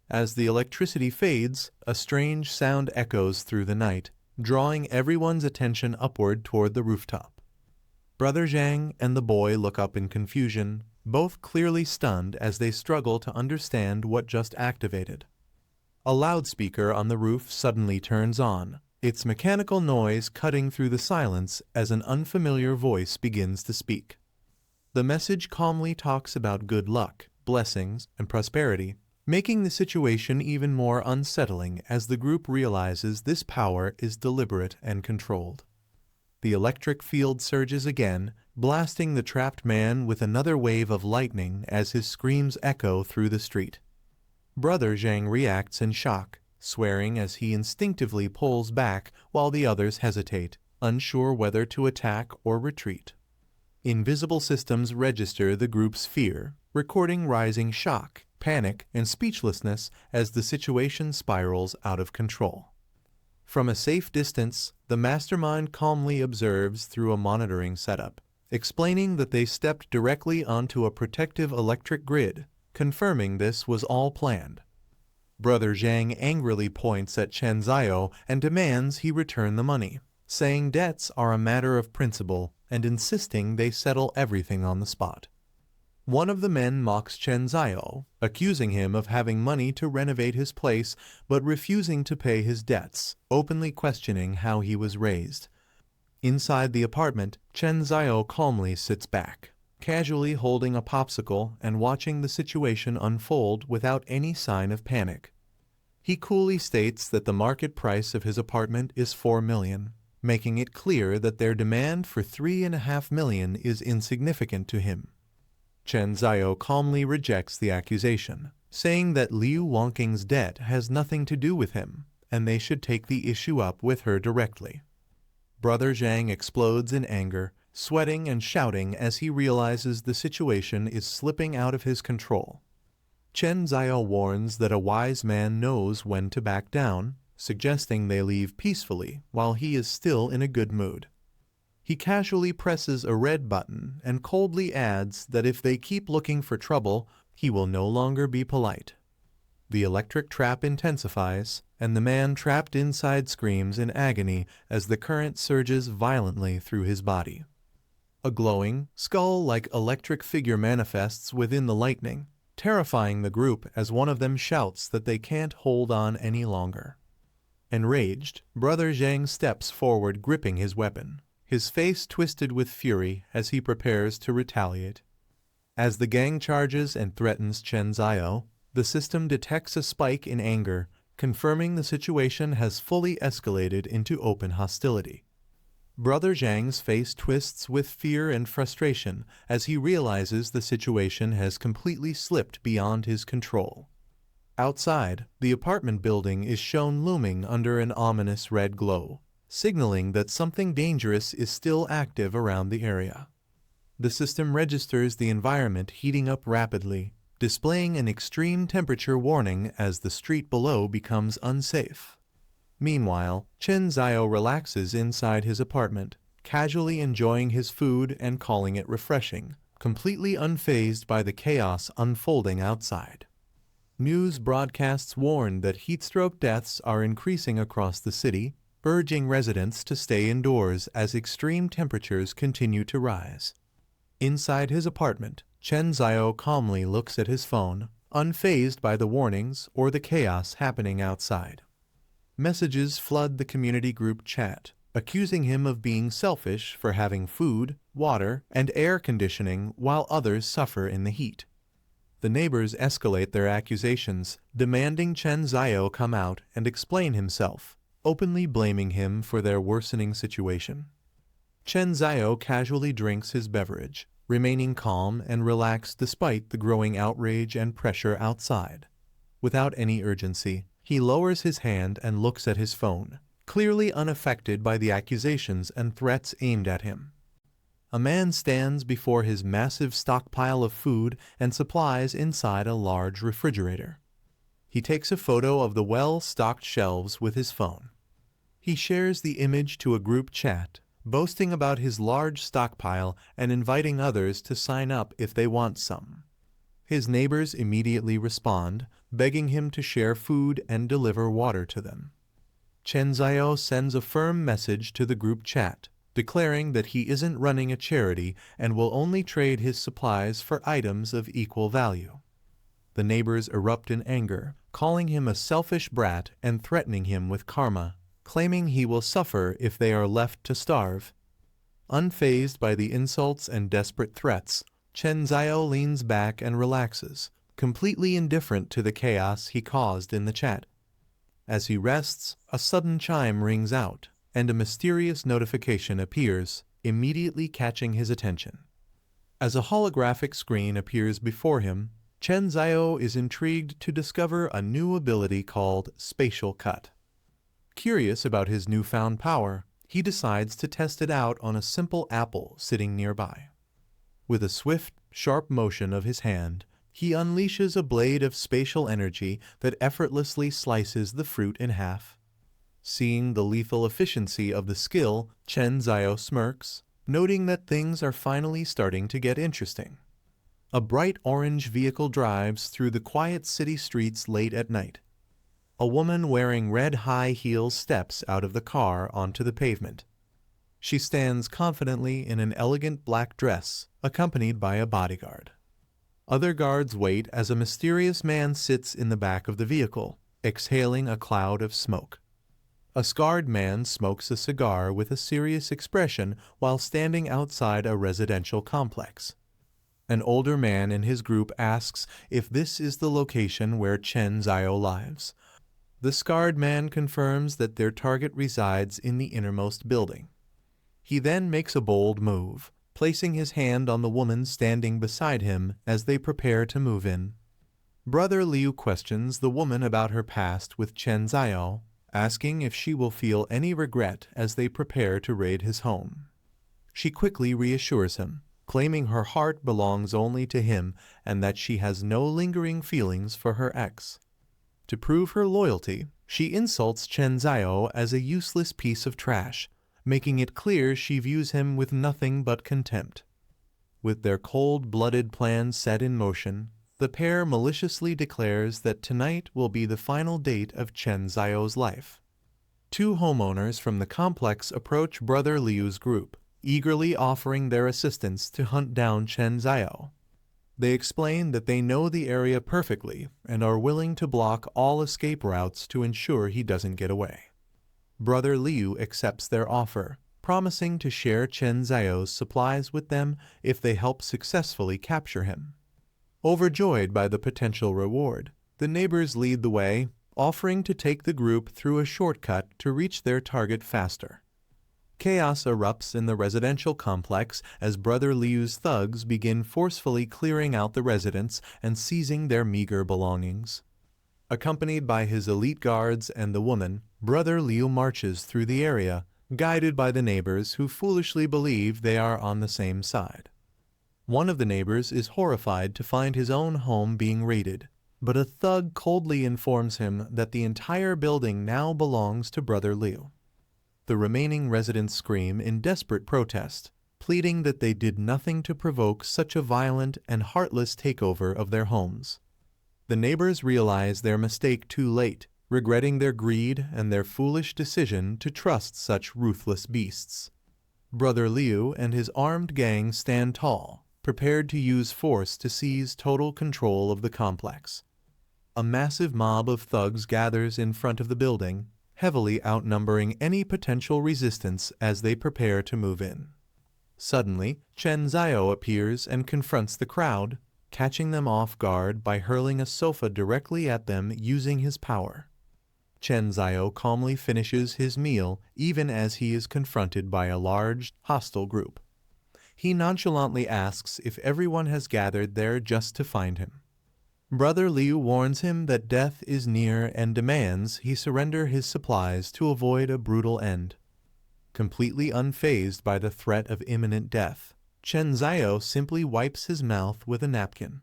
As the electricity fades, a strange sound echoes through the night, drawing everyone's attention upward toward the rooftop. Brother Jiang and the boy look up in confusion, both clearly stunned as they struggle to understand what just activated. A loudspeaker on the roof suddenly turns on, its mechanical noise cutting through the silence as an unfamiliar voice begins to speak. The message calmly talks about good luck, blessings, and prosperity, making the situation even more unsettling as the group realizes this power is deliberate and controlled. The electric field surges again, blasting the trapped man with another wave of lightning as his screams echo through the street. Brother Jiang reacts in shock, swearing as he instinctively pulls back while the others hesitate, unsure whether to attack or retreat. Invisible systems register the group's fear, recording rising shock, panic, and speechlessness as the situation spirals out of control. From a safe distance, the mastermind calmly observes through a monitoring setup, explaining that they stepped directly onto a protective electric grid, confirming this was all planned. Brother Jiang angrily points at Chen Zio and demands he return the money, saying debts are a matter of principle and insisting they settle everything on the spot. One of the men mocks Chen Zio, accusing him of having money to renovate his place but refusing to pay his debts, openly questioning how he was raised. Inside the apartment, Chen Zio calmly sits back, casually holding a popsicle and watching the situation unfold without any sign of panic. He coolly states that the market price of his apartment is 4 million, making it clear that their demand for 3.5 million is insignificant to him. Chen Zio calmly rejects the accusation, saying that Liu Wangqing's debt has nothing to do with him, and they should take the issue up with her directly. Brother Jiang explodes in anger, sweating and shouting as he realizes the situation is slipping out of his control. Chen Zio warns that a wise man knows when to back down, suggesting they leave peacefully while he is still in a good mood. He casually presses a red button and coldly adds that if they keep looking for trouble, he will no longer be polite. The electric trap intensifies, and the man trapped inside screams in agony as the current surges violently through his body. A glowing, skull-like electric figure manifests within the lightning, terrifying the group as one of them shouts that they can't hold on any longer. Enraged, Brother Jiang steps forward gripping his weapon, his face twisted with fury as he prepares to retaliate. As the gang charges and threatens Chen Zio, the system detects a spike in anger, confirming the situation has fully escalated into open hostility. Brother Jiang's face twists with fear and frustration as he realizes the situation has completely slipped beyond his control. Outside, the apartment building is shown looming under an ominous red glow, signaling that something dangerous is still active around the area. The system registers the environment heating up rapidly, displaying an extreme temperature warning as the street below becomes unsafe. Meanwhile, Chen Zio relaxes inside his apartment, casually enjoying his food and calling it refreshing, completely unfazed by the chaos unfolding outside. News broadcasts warn that heatstroke deaths are increasing across the city, urging residents to stay indoors as extreme temperatures continue to rise. Inside his apartment, Chen Zio calmly looks at his phone, unfazed by the warnings or the chaos happening outside. Messages flood the community group chat, accusing him of being selfish for having food, water, and air conditioning while others suffer in the heat. The neighbors escalate their accusations, demanding Chen Zio come out and explain himself, openly blaming him for their worsening situation. Chen Zio casually drinks his beverage, remaining calm and relaxed despite the growing outrage and pressure outside. Without any urgency, he lowers his hand and looks at his phone, clearly unaffected by the accusations and threats aimed at him. A man stands before his massive stockpile of food and supplies inside a large refrigerator. He takes a photo of the well-stocked shelves with his phone. He shares the image to a group chat, boasting about his large stockpile and inviting others to sign up if they want some. His neighbors immediately respond, begging him to share food and deliver water to them. Chen Zio sends a firm message to the group chat, declaring that he isn't running a charity and will only trade his supplies for items of equal value. The neighbors erupt in anger, calling him a selfish brat and threatening him with karma, claiming he will suffer if they are left to starve. Unfazed by the insults and desperate threats, Chen Zio leans back and relaxes, completely indifferent to the chaos he caused in the chat. As he rests, a sudden chime rings out, and a mysterious notification appears, immediately catching his attention. As a holographic screen appears before him, Chen Zio is intrigued to discover a new ability called spatial cut. Curious about his newfound power, he decides to test it out on a simple apple sitting nearby. With a swift, sharp motion of his hand, he unleashes a blade of spatial energy that effortlessly slices the fruit in half. Seeing the lethal efficiency of the skill, Chen Zio smirks, noting that things are finally starting to get interesting. A bright orange vehicle drives through the quiet city streets late at night. A woman wearing red high heels steps out of the car onto the pavement. She stands confidently in an elegant black dress, accompanied by a bodyguard. Other guards wait as a mysterious man sits in the back of the vehicle, exhaling a cloud of smoke. A scarred man smokes a cigar with a serious expression while standing outside a residential complex. An older man in his group asks if this is the location where Chen Zhao lives. The scarred man confirms that their target resides in the innermost building. He then makes a bold move, placing his hand on the woman standing beside him as they prepare to move in. Brother Liu questions the woman about her past with Chen Zhao, asking if she will feel any regret as they prepare to raid his home. She quickly reassures him, claiming her heart belongs only to him and that she has no lingering feelings for her ex. To prove her loyalty, she insults Chen Zhao as a useless piece of trash, making it clear she views him with nothing but contempt. With their cold-blooded plans set in motion, the pair maliciously declares that tonight will be the final date of Chen Zhao's life. Two homeowners from the complex approach Brother Liu's group, eagerly offering their assistance to hunt down Chen Zhao. They explain that they know the area perfectly and are willing to block all escape routes to ensure he doesn't get away. Brother Liu accepts their offer, promising to share Chen Zhao's supplies with them if they help successfully capture him. Overjoyed by the potential reward, the neighbors lead the way, offering to take the group through a shortcut to reach their target faster. Chaos erupts in the residential complex as Brother Liu's thugs begin forcefully clearing out the residents and seizing their meager belongings. Accompanied by his elite guards and the woman, Brother Liu marches through the area, guided by the neighbors who foolishly believe they are on the same side. One of the neighbors is horrified to find his own home being raided, but a thug coldly informs him that the entire building now belongs to Brother Liu. The remaining residents scream in desperate protest, pleading that they did nothing to provoke such a violent and heartless takeover of their homes. The neighbors realize their mistake too late, regretting their greed and their foolish decision to trust such ruthless beasts. Brother Liu and his armed gang stand tall, prepared to use force to seize total control of the complex. A massive mob of thugs gathers in front of the building, heavily outnumbering any potential resistance as they prepare to move in. Suddenly, Chen Zhao appears and confronts the crowd, catching them off guard by hurling a sofa directly at them using his power. Chen Zhao calmly finishes his meal even as he is confronted by a large, hostile group. He nonchalantly asks if everyone has gathered there just to find him. Brother Liu warns him that death is near and demands he surrender his supplies to avoid a brutal end. Completely unfazed by the threat of imminent death, Chen Zhao simply wipes his mouth with a napkin.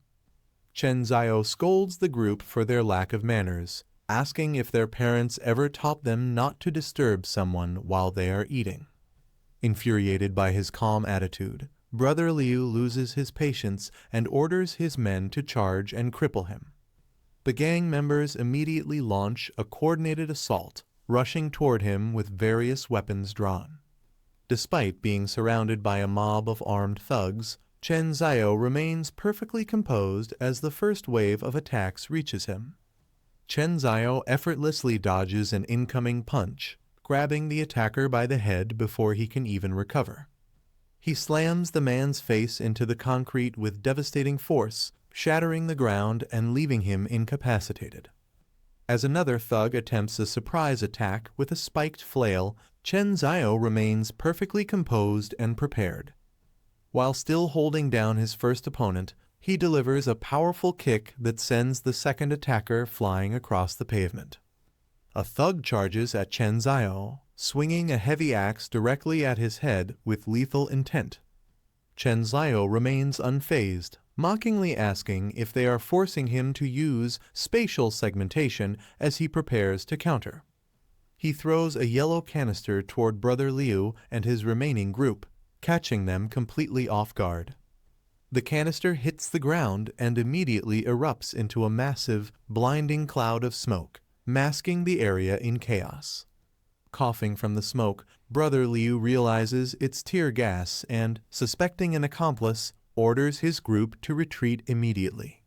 Chen Zhao scolds the group for their lack of manners, asking if their parents ever taught them not to disturb someone while they are eating. Infuriated by his calm attitude, Brother Liu loses his patience and orders his men to charge and cripple him. The gang members immediately launch a coordinated assault, rushing toward him with various weapons drawn. Despite being surrounded by a mob of armed thugs, Chen Zhao remains perfectly composed as the first wave of attacks reaches him. Chen Zhao effortlessly dodges an incoming punch, grabbing the attacker by the head before he can even recover. He slams the man's face into the concrete with devastating force, shattering the ground and leaving him incapacitated. As another thug attempts a surprise attack with a spiked flail, Chen Zhao remains perfectly composed and prepared. While still holding down his first opponent, he delivers a powerful kick that sends the second attacker flying across the pavement. A thug charges at Chen Zhao, swinging a heavy axe directly at his head with lethal intent. Chen Zhao remains unfazed, mockingly asking if they are forcing him to use spatial segmentation as he prepares to counter. He throws a yellow canister toward Brother Liu and his remaining group, catching them completely off guard. The canister hits the ground and immediately erupts into a massive, blinding cloud of smoke, masking the area in chaos. Coughing from the smoke, Brother Liu realizes it's tear gas and, suspecting an accomplice, orders his group to retreat immediately.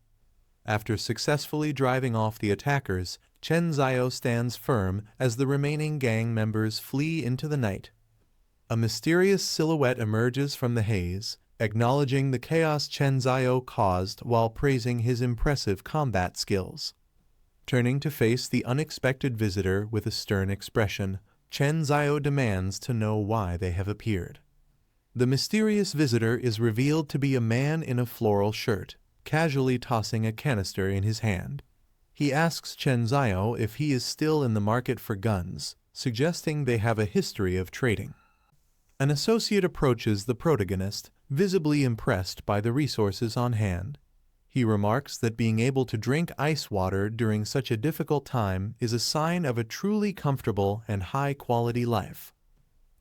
After successfully driving off the attackers, Chen Zio stands firm as the remaining gang members flee into the night. A mysterious silhouette emerges from the haze, acknowledging the chaos Chen Zio caused while praising his impressive combat skills. Turning to face the unexpected visitor with a stern expression, Chen Zio demands to know why they have appeared. The mysterious visitor is revealed to be a man in a floral shirt, casually tossing a canister in his hand. He asks Chen Zio if he is still in the market for guns, suggesting they have a history of trading. An associate approaches the protagonist, visibly impressed by the resources on hand. He remarks that being able to drink ice water during such a difficult time is a sign of a truly comfortable and high-quality life.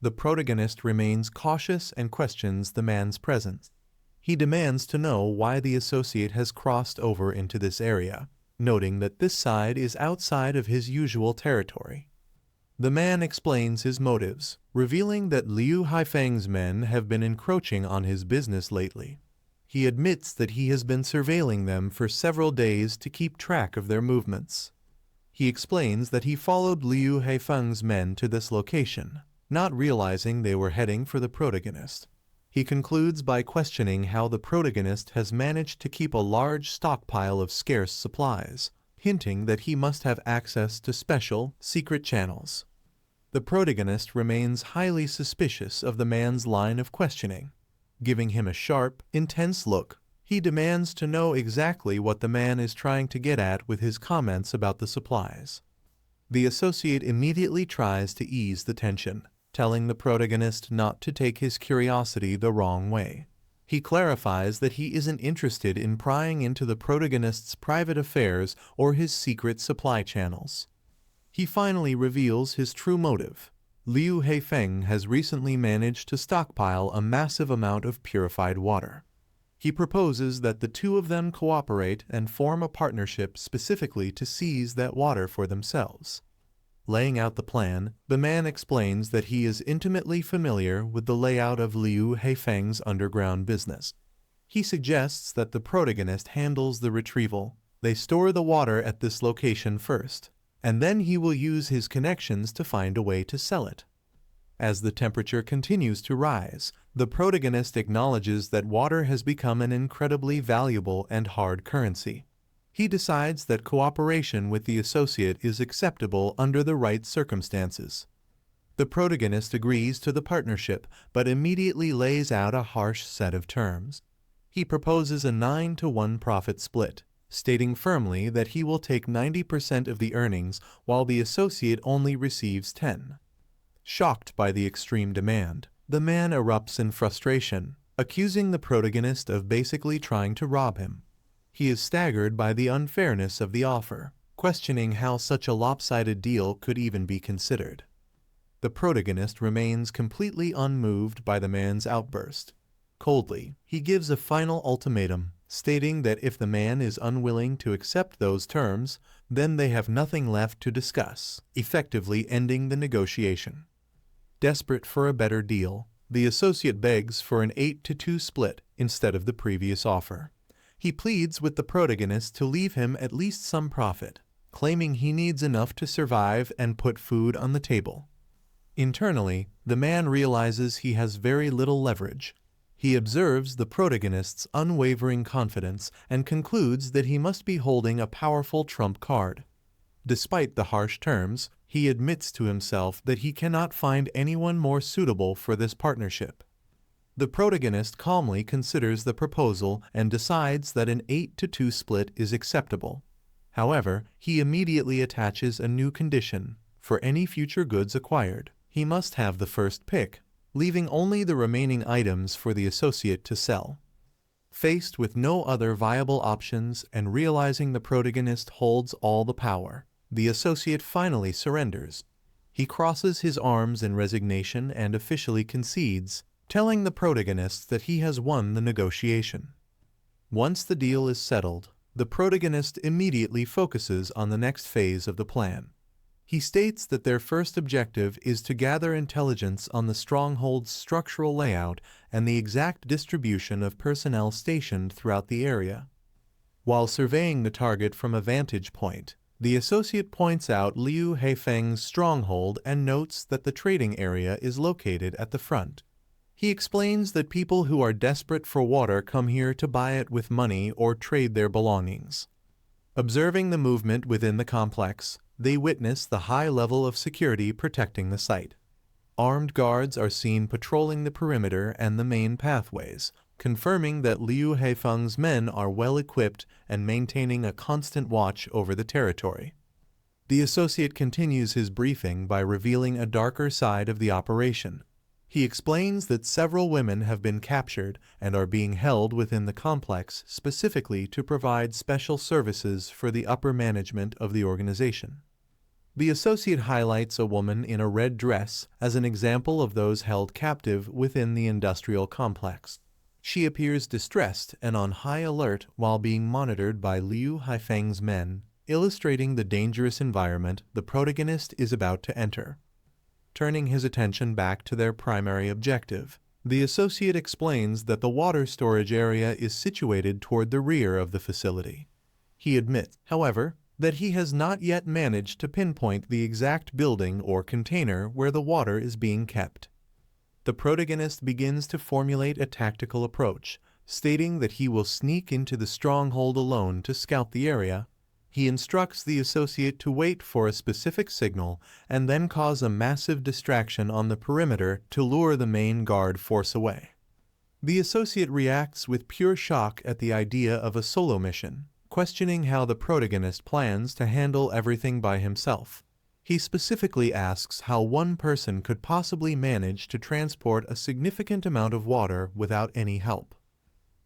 The protagonist remains cautious and questions the man's presence. He demands to know why the associate has crossed over into this area, noting that this side is outside of his usual territory. The man explains his motives, revealing that Liu Haifeng's men have been encroaching on his business lately. He admits that he has been surveilling them for several days to keep track of their movements. He explains that he followed Liu Haifeng's men to this location, not realizing they were heading for the protagonist. He concludes by questioning how the protagonist has managed to keep a large stockpile of scarce supplies, hinting that he must have access to special, secret channels. The protagonist remains highly suspicious of the man's line of questioning. Giving him a sharp, intense look, he demands to know exactly what the man is trying to get at with his comments about the supplies. The associate immediately tries to ease the tension, telling the protagonist not to take his curiosity the wrong way. He clarifies that he isn't interested in prying into the protagonist's private affairs or his secret supply channels. He finally reveals his true motive. Liu Haifeng has recently managed to stockpile a massive amount of purified water. He proposes that the two of them cooperate and form a partnership specifically to seize that water for themselves. Laying out the plan, the man explains that he is intimately familiar with the layout of Liu Haifeng's underground business. He suggests that the protagonist handles the retrieval. They store the water at this location first, and then he will use his connections to find a way to sell it. As the temperature continues to rise, the protagonist acknowledges that water has become an incredibly valuable and hard currency. He decides that cooperation with the associate is acceptable under the right circumstances. The protagonist agrees to the partnership, but immediately lays out a harsh set of terms. He proposes a 9-to-1 profit split, stating firmly that he will take 90% of the earnings while the associate only receives 10%. Shocked by the extreme demand, the man erupts in frustration, accusing the protagonist of basically trying to rob him. He is staggered by the unfairness of the offer, questioning how such a lopsided deal could even be considered. The protagonist remains completely unmoved by the man's outburst. Coldly, he gives a final ultimatum, stating that if the man is unwilling to accept those terms, then they have nothing left to discuss, effectively ending the negotiation. Desperate for a better deal, the associate begs for an 8-to-2 split instead of the previous offer. He pleads with the protagonist to leave him at least some profit, claiming he needs enough to survive and put food on the table. Internally, the man realizes he has very little leverage. He observes the protagonist's unwavering confidence and concludes that he must be holding a powerful trump card. Despite the harsh terms, he admits to himself that he cannot find anyone more suitable for this partnership. The protagonist calmly considers the proposal and decides that an 8-to-2 split is acceptable. However, he immediately attaches a new condition. For any future goods acquired, he must have the first pick, leaving only the remaining items for the associate to sell. Faced with no other viable options and realizing the protagonist holds all the power, the associate finally surrenders. He crosses his arms in resignation and officially concedes, telling the protagonist that he has won the negotiation. Once the deal is settled, the protagonist immediately focuses on the next phase of the plan. He states that their first objective is to gather intelligence on the stronghold's structural layout and the exact distribution of personnel stationed throughout the area. While surveying the target from a vantage point, the associate points out Liu Heifeng's stronghold and notes that the trading area is located at the front. He explains that people who are desperate for water come here to buy it with money or trade their belongings. Observing the movement within the complex, they witness the high level of security protecting the site. Armed guards are seen patrolling the perimeter and the main pathways, confirming that Liu Heifeng's men are well equipped and maintaining a constant watch over the territory. The associate continues his briefing by revealing a darker side of the operation. He explains that several women have been captured and are being held within the complex specifically to provide special services for the upper management of the organization. The associate highlights a woman in a red dress as an example of those held captive within the industrial complex. She appears distressed and on high alert while being monitored by Liu Heifeng's men, illustrating the dangerous environment the protagonist is about to enter. Turning his attention back to their primary objective, the associate explains that the water storage area is situated toward the rear of the facility. He admits, however, that he has not yet managed to pinpoint the exact building or container where the water is being kept. The protagonist begins to formulate a tactical approach, stating that he will sneak into the stronghold alone to scout the area. He instructs the associate to wait for a specific signal and then cause a massive distraction on the perimeter to lure the main guard force away. The associate reacts with pure shock at the idea of a solo mission, questioning how the protagonist plans to handle everything by himself. He specifically asks how one person could possibly manage to transport a significant amount of water without any help.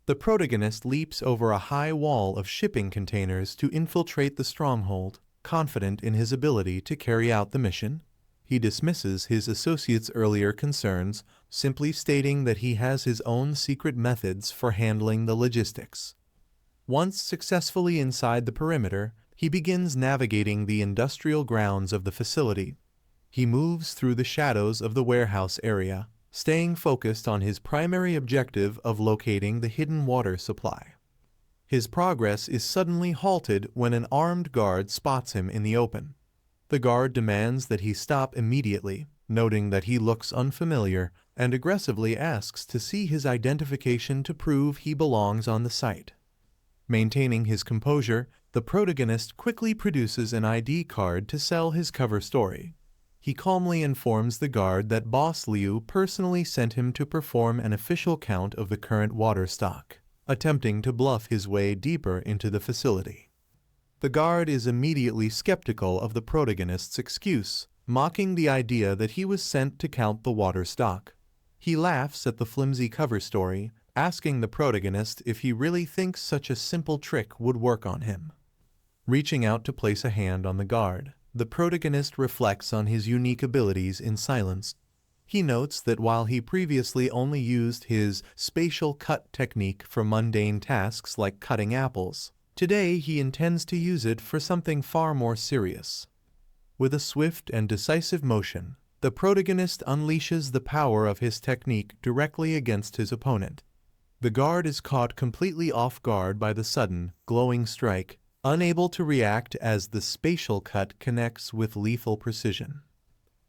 The protagonist leaps over a high wall of shipping containers to infiltrate the stronghold, confident in his ability to carry out the mission. He dismisses his associate's earlier concerns, simply stating that he has his own secret methods for handling the logistics. Once successfully inside the perimeter, he begins navigating the industrial grounds of the facility. He moves through the shadows of the warehouse area, staying focused on his primary objective of locating the hidden water supply. His progress is suddenly halted when an armed guard spots him in the open. The guard demands that he stop immediately, noting that he looks unfamiliar, and aggressively asks to see his identification to prove he belongs on the site. Maintaining his composure, the protagonist quickly produces an ID card to sell his cover story. He calmly informs the guard that Boss Liu personally sent him to perform an official count of the current water stock, attempting to bluff his way deeper into the facility. The guard is immediately skeptical of the protagonist's excuse, mocking the idea that he was sent to count the water stock. He laughs at the flimsy cover story, asking the protagonist if he really thinks such a simple trick would work on him. Reaching out to place a hand on the guard, the protagonist reflects on his unique abilities in silence. He notes that while he previously only used his spatial cut technique for mundane tasks like cutting apples, today he intends to use it for something far more serious. With a swift and decisive motion, the protagonist unleashes the power of his technique directly against his opponent. The guard is caught completely off guard by the sudden, glowing strike, unable to react as the spatial cut connects with lethal precision.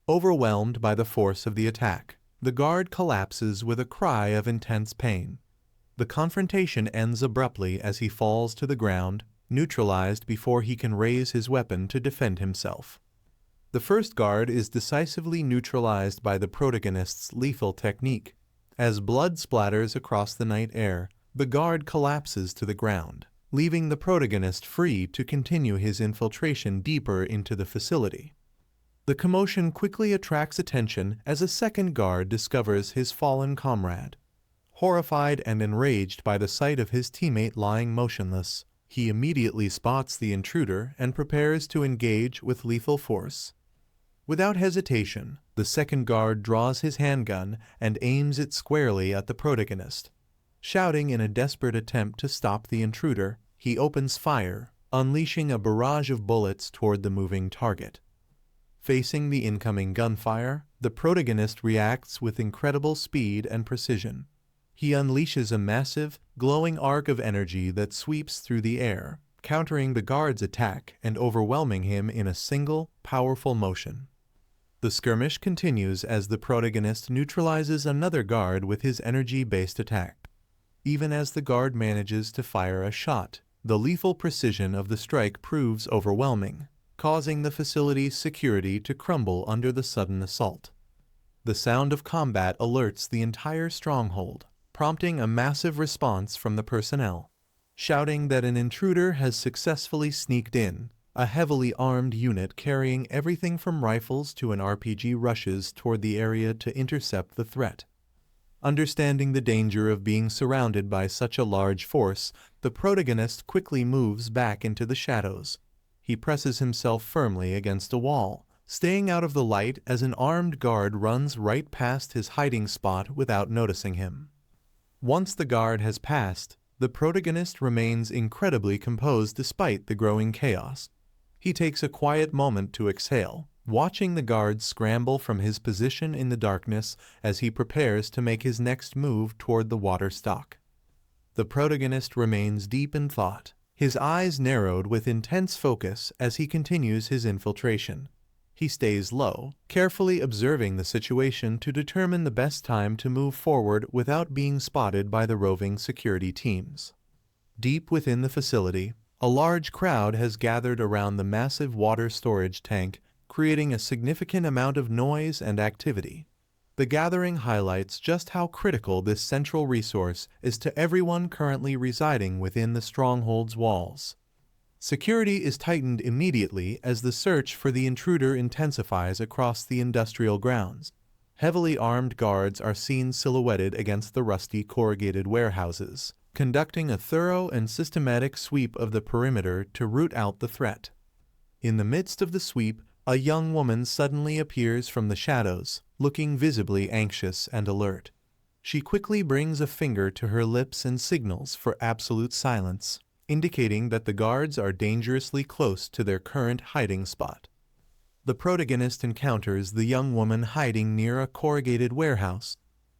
Overwhelmed by the force of the attack, the guard collapses with a cry of intense pain. The confrontation ends abruptly as he falls to the ground, neutralized before he can raise his weapon to defend himself. The first guard is decisively neutralized by the protagonist's lethal technique. As blood splatters across the night air, the guard collapses to the ground, leaving the protagonist free to continue his infiltration deeper into the facility. The commotion quickly attracts attention as a second guard discovers his fallen comrade. Horrified and enraged by the sight of his teammate lying motionless, he immediately spots the intruder and prepares to engage with lethal force. Without hesitation, the second guard draws his handgun and aims it squarely at the protagonist. Shouting in a desperate attempt to stop the intruder, he opens fire, unleashing a barrage of bullets toward the moving target. Facing the incoming gunfire, the protagonist reacts with incredible speed and precision. He unleashes a massive, glowing arc of energy that sweeps through the air, countering the guard's attack and overwhelming him in a single, powerful motion. The skirmish continues as the protagonist neutralizes another guard with his energy-based attack. Even as the guard manages to fire a shot, the lethal precision of the strike proves overwhelming, causing the facility's security to crumble under the sudden assault. The sound of combat alerts the entire stronghold, prompting a massive response from the personnel, shouting that an intruder has successfully sneaked in. A heavily armed unit carrying everything from rifles to an RPG rushes toward the area to intercept the threat. Understanding the danger of being surrounded by such a large force, the protagonist quickly moves back into the shadows. He presses himself firmly against a wall, staying out of the light as an armed guard runs right past his hiding spot without noticing him. Once the guard has passed, the protagonist remains incredibly composed despite the growing chaos. He takes a quiet moment to exhale, watching the guard scramble from his position in the darkness as he prepares to make his next move toward the water stock. The protagonist remains deep in thought, his eyes narrowed with intense focus as he continues his infiltration. He stays low, carefully observing the situation to determine the best time to move forward without being spotted by the roving security teams. Deep within the facility, a large crowd has gathered around the massive water storage tank, creating a significant amount of noise and activity. The gathering highlights just how critical this central resource is to everyone currently residing within the stronghold's walls. Security is tightened immediately as the search for the intruder intensifies across the industrial grounds. Heavily armed guards are seen silhouetted against the rusty corrugated warehouses, conducting a thorough and systematic sweep of the perimeter to root out the threat. In the midst of the sweep, a young woman suddenly appears from the shadows, looking visibly anxious and alert. She quickly brings a finger to her lips and signals for absolute silence, indicating that the guards are dangerously close to their current hiding spot. The protagonist encounters the young woman hiding near a corrugated warehouse.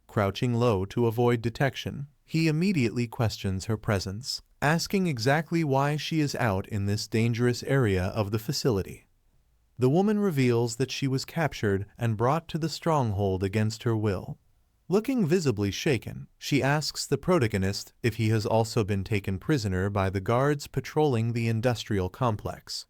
Crouching low to avoid detection, he immediately questions her presence, asking exactly why she is out in this dangerous area of the facility. The woman reveals that she was captured and brought to the stronghold against her will. Looking visibly shaken, she asks the protagonist if he has also been taken prisoner by the guards patrolling the industrial complex.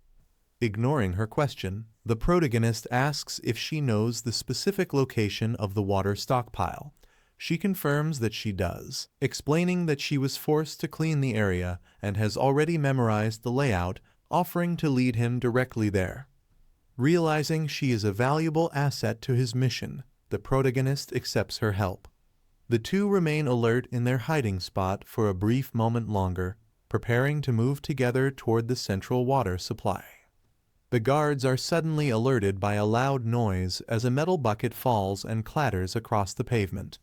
Ignoring her question, the protagonist asks if she knows the specific location of the water stockpile. She confirms that she does, explaining that she was forced to clean the area and has already memorized the layout, offering to lead him directly there. Realizing she is a valuable asset to his mission, the protagonist accepts her help. The two remain alert in their hiding spot for a brief moment longer, preparing to move together toward the central water supply. The guards are suddenly alerted by a loud noise as a metal bucket falls and clatters across the pavement.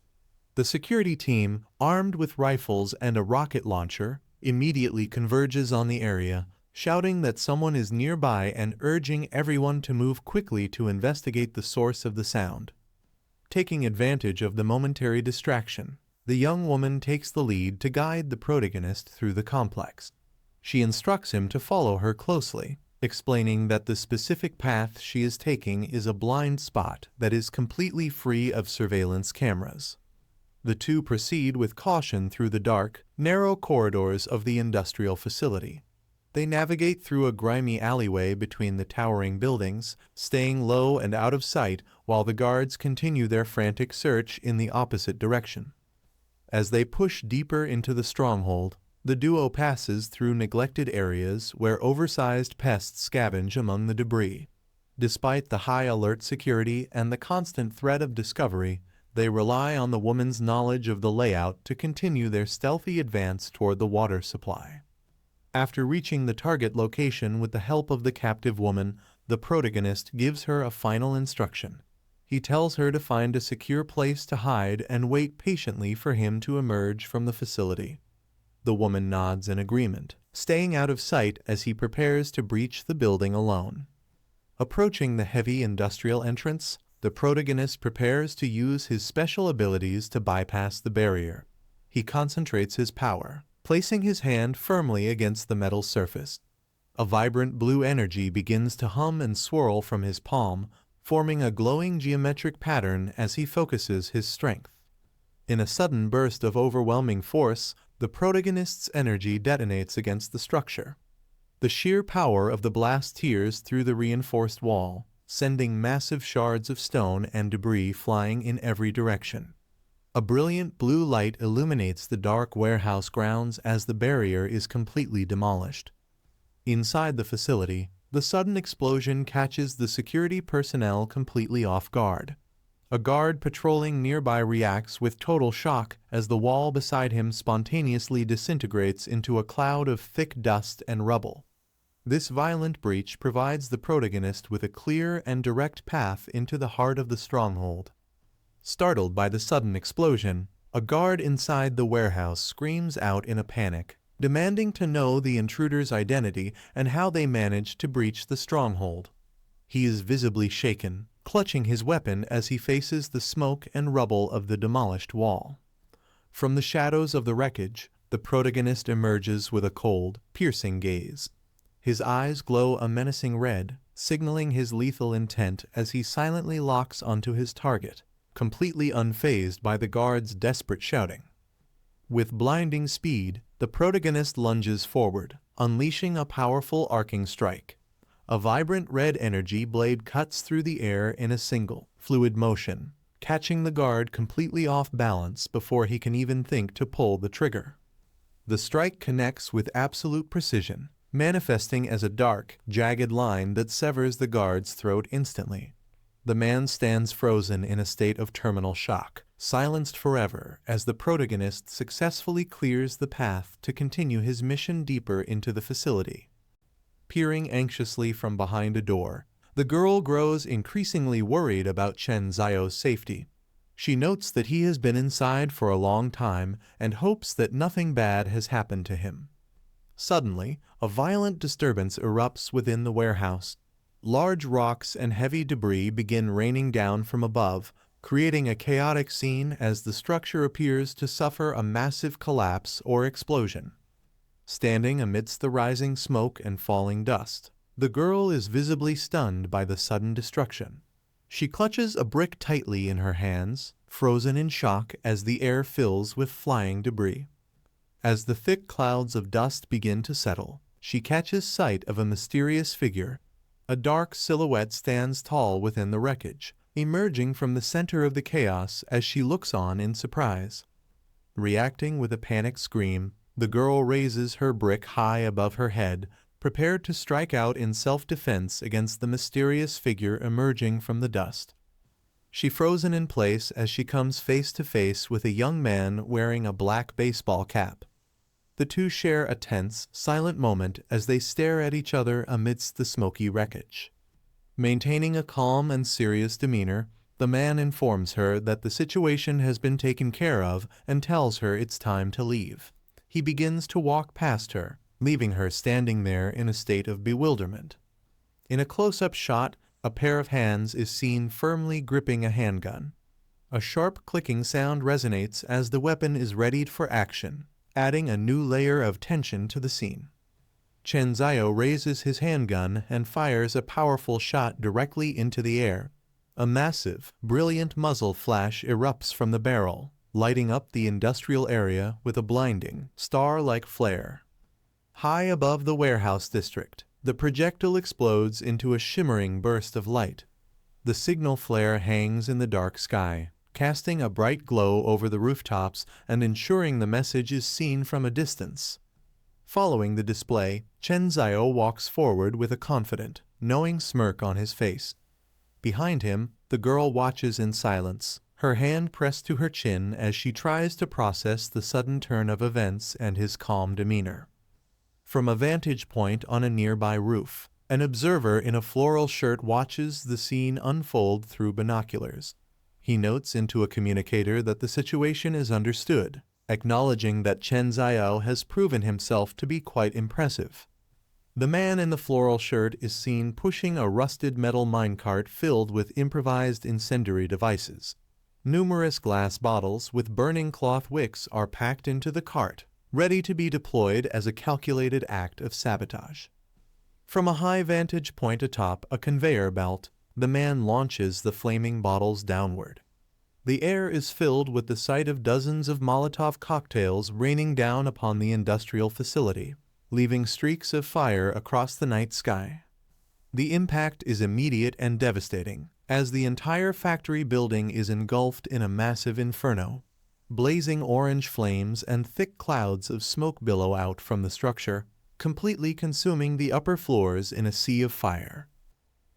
The security team, armed with rifles and a rocket launcher, immediately converges on the area, shouting that someone is nearby and urging everyone to move quickly to investigate the source of the sound. Taking advantage of the momentary distraction, the young woman takes the lead to guide the protagonist through the complex. She instructs him to follow her closely, explaining that the specific path she is taking is a blind spot that is completely free of surveillance cameras. The two proceed with caution through the dark, narrow corridors of the industrial facility. They navigate through a grimy alleyway between the towering buildings, staying low and out of sight while the guards continue their frantic search in the opposite direction. As they push deeper into the stronghold, the duo passes through neglected areas where oversized pests scavenge among the debris. Despite the high alert security and the constant threat of discovery, they rely on the woman's knowledge of the layout to continue their stealthy advance toward the water supply. After reaching the target location with the help of the captive woman, the protagonist gives her a final instruction. He tells her to find a secure place to hide and wait patiently for him to emerge from the facility. The woman nods in agreement, staying out of sight as he prepares to breach the building alone. Approaching the heavy industrial entrance, the protagonist prepares to use his special abilities to bypass the barrier. He concentrates his power, placing his hand firmly against the metal surface. A vibrant blue energy begins to hum and swirl from his palm, forming a glowing geometric pattern as he focuses his strength. In a sudden burst of overwhelming force, the protagonist's energy detonates against the structure. The sheer power of the blast tears through the reinforced wall, sending massive shards of stone and debris flying in every direction. A brilliant blue light illuminates the dark warehouse grounds as the barrier is completely demolished. Inside the facility, the sudden explosion catches the security personnel completely off guard. A guard patrolling nearby reacts with total shock as the wall beside him spontaneously disintegrates into a cloud of thick dust and rubble. This violent breach provides the protagonist with a clear and direct path into the heart of the stronghold. Startled by the sudden explosion, a guard inside the warehouse screams out in a panic, demanding to know the intruder's identity and how they managed to breach the stronghold. He is visibly shaken, clutching his weapon as he faces the smoke and rubble of the demolished wall. From the shadows of the wreckage, the protagonist emerges with a cold, piercing gaze. His eyes glow a menacing red, signaling his lethal intent as he silently locks onto his target, completely unfazed by the guard's desperate shouting. With blinding speed, the protagonist lunges forward, unleashing a powerful arcing strike. A vibrant red energy blade cuts through the air in a single, fluid motion, catching the guard completely off balance before he can even think to pull the trigger. The strike connects with absolute precision, manifesting as a dark, jagged line that severs the guard's throat instantly. The man stands frozen in a state of terminal shock, silenced forever as the protagonist successfully clears the path to continue his mission deeper into the facility. Peering anxiously from behind a door, the girl grows increasingly worried about Chen Zio's safety. She notes that he has been inside for a long time and hopes that nothing bad has happened to him. Suddenly, a violent disturbance erupts within the warehouse. Large rocks and heavy debris begin raining down from above, creating a chaotic scene as the structure appears to suffer a massive collapse or explosion. Standing amidst the rising smoke and falling dust, the girl is visibly stunned by the sudden destruction. She clutches a brick tightly in her hands, frozen in shock as the air fills with flying debris. As the thick clouds of dust begin to settle, she catches sight of a mysterious figure. A dark silhouette stands tall within the wreckage, emerging from the center of the chaos as she looks on in surprise. Reacting with a panicked scream, the girl raises her brick high above her head, prepared to strike out in self-defense against the mysterious figure emerging from the dust. She's frozen in place as she comes face to face with a young man wearing a black baseball cap. The two share a tense, silent moment as they stare at each other amidst the smoky wreckage. Maintaining a calm and serious demeanor, the man informs her that the situation has been taken care of and tells her it's time to leave. He begins to walk past her, leaving her standing there in a state of bewilderment. In a close-up shot, a pair of hands is seen firmly gripping a handgun. A sharp clicking sound resonates as the weapon is readied for action, adding a new layer of tension to the scene. Chen Zio raises his handgun and fires a powerful shot directly into the air. A massive, brilliant muzzle flash erupts from the barrel, lighting up the industrial area with a blinding, star-like flare. High above the warehouse district, the projectile explodes into a shimmering burst of light. The signal flare hangs in the dark sky, casting a bright glow over the rooftops and ensuring the message is seen from a distance. Following the display, Chen Zio walks forward with a confident, knowing smirk on his face. Behind him, the girl watches in silence, her hand pressed to her chin as she tries to process the sudden turn of events and his calm demeanor. From a vantage point on a nearby roof, An observer in a floral shirt watches the scene unfold through binoculars. He notes into a communicator that the situation is understood, acknowledging that Chen Xiao has proven himself to be quite impressive. The man in the floral shirt is seen pushing a rusted metal minecart filled with improvised incendiary devices. Numerous glass bottles with burning cloth wicks are packed into the cart, ready to be deployed as a calculated act of sabotage. From a high vantage point atop a conveyor belt, the man launches the flaming bottles downward. The air is filled with the sight of dozens of Molotov cocktails raining down upon the industrial facility, leaving streaks of fire across the night sky. The impact is immediate and devastating, as the entire factory building is engulfed in a massive inferno. Blazing orange flames and thick clouds of smoke billow out from the structure, completely consuming the upper floors in a sea of fire.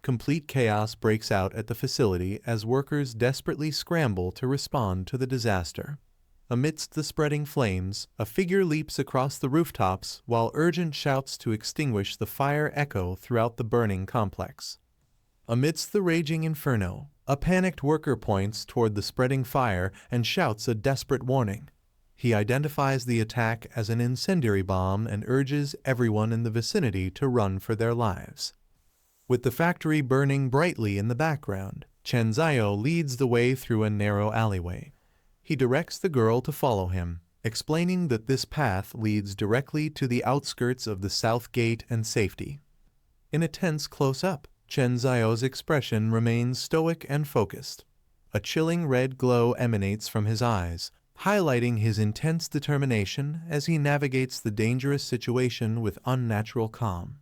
Complete chaos breaks out at the facility as workers desperately scramble to respond to the disaster. Amidst the spreading flames, a figure leaps across the rooftops while urgent shouts to extinguish the fire echo throughout the burning complex. Amidst the raging inferno, a panicked worker points toward the spreading fire and shouts a desperate warning. He identifies the attack as an incendiary bomb and urges everyone in the vicinity to run for their lives. With the factory burning brightly in the background, Chen Xiao leads the way through a narrow alleyway. He directs the girl to follow him, explaining that this path leads directly to the outskirts of the south gate and safety. In a tense close-up, Chen Xiao's expression remains stoic and focused. A chilling red glow emanates from his eyes, highlighting his intense determination as he navigates the dangerous situation with unnatural calm.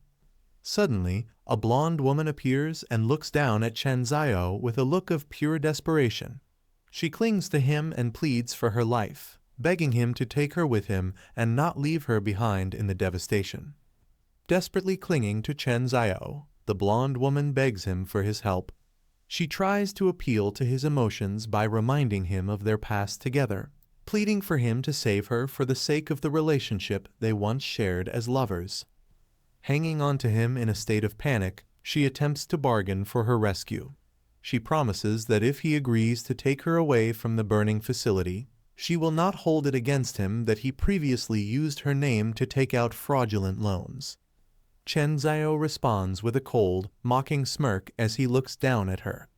Suddenly, a blonde woman appears and looks down at Chen Xiao with a look of pure desperation. She clings to him and pleads for her life, begging him to take her with him and not leave her behind in the devastation. Desperately clinging to Chen Xiao, the blonde woman begs him for his help. She tries to appeal to his emotions by reminding him of their past together, pleading for him to save her for the sake of the relationship they once shared as lovers. Hanging on to him in a state of panic, she attempts to bargain for her rescue. She promises that if he agrees to take her away from the burning facility, she will not hold it against him that he previously used her name to take out fraudulent loans. Chen Xiao responds with a cold, mocking smirk as he looks down at her.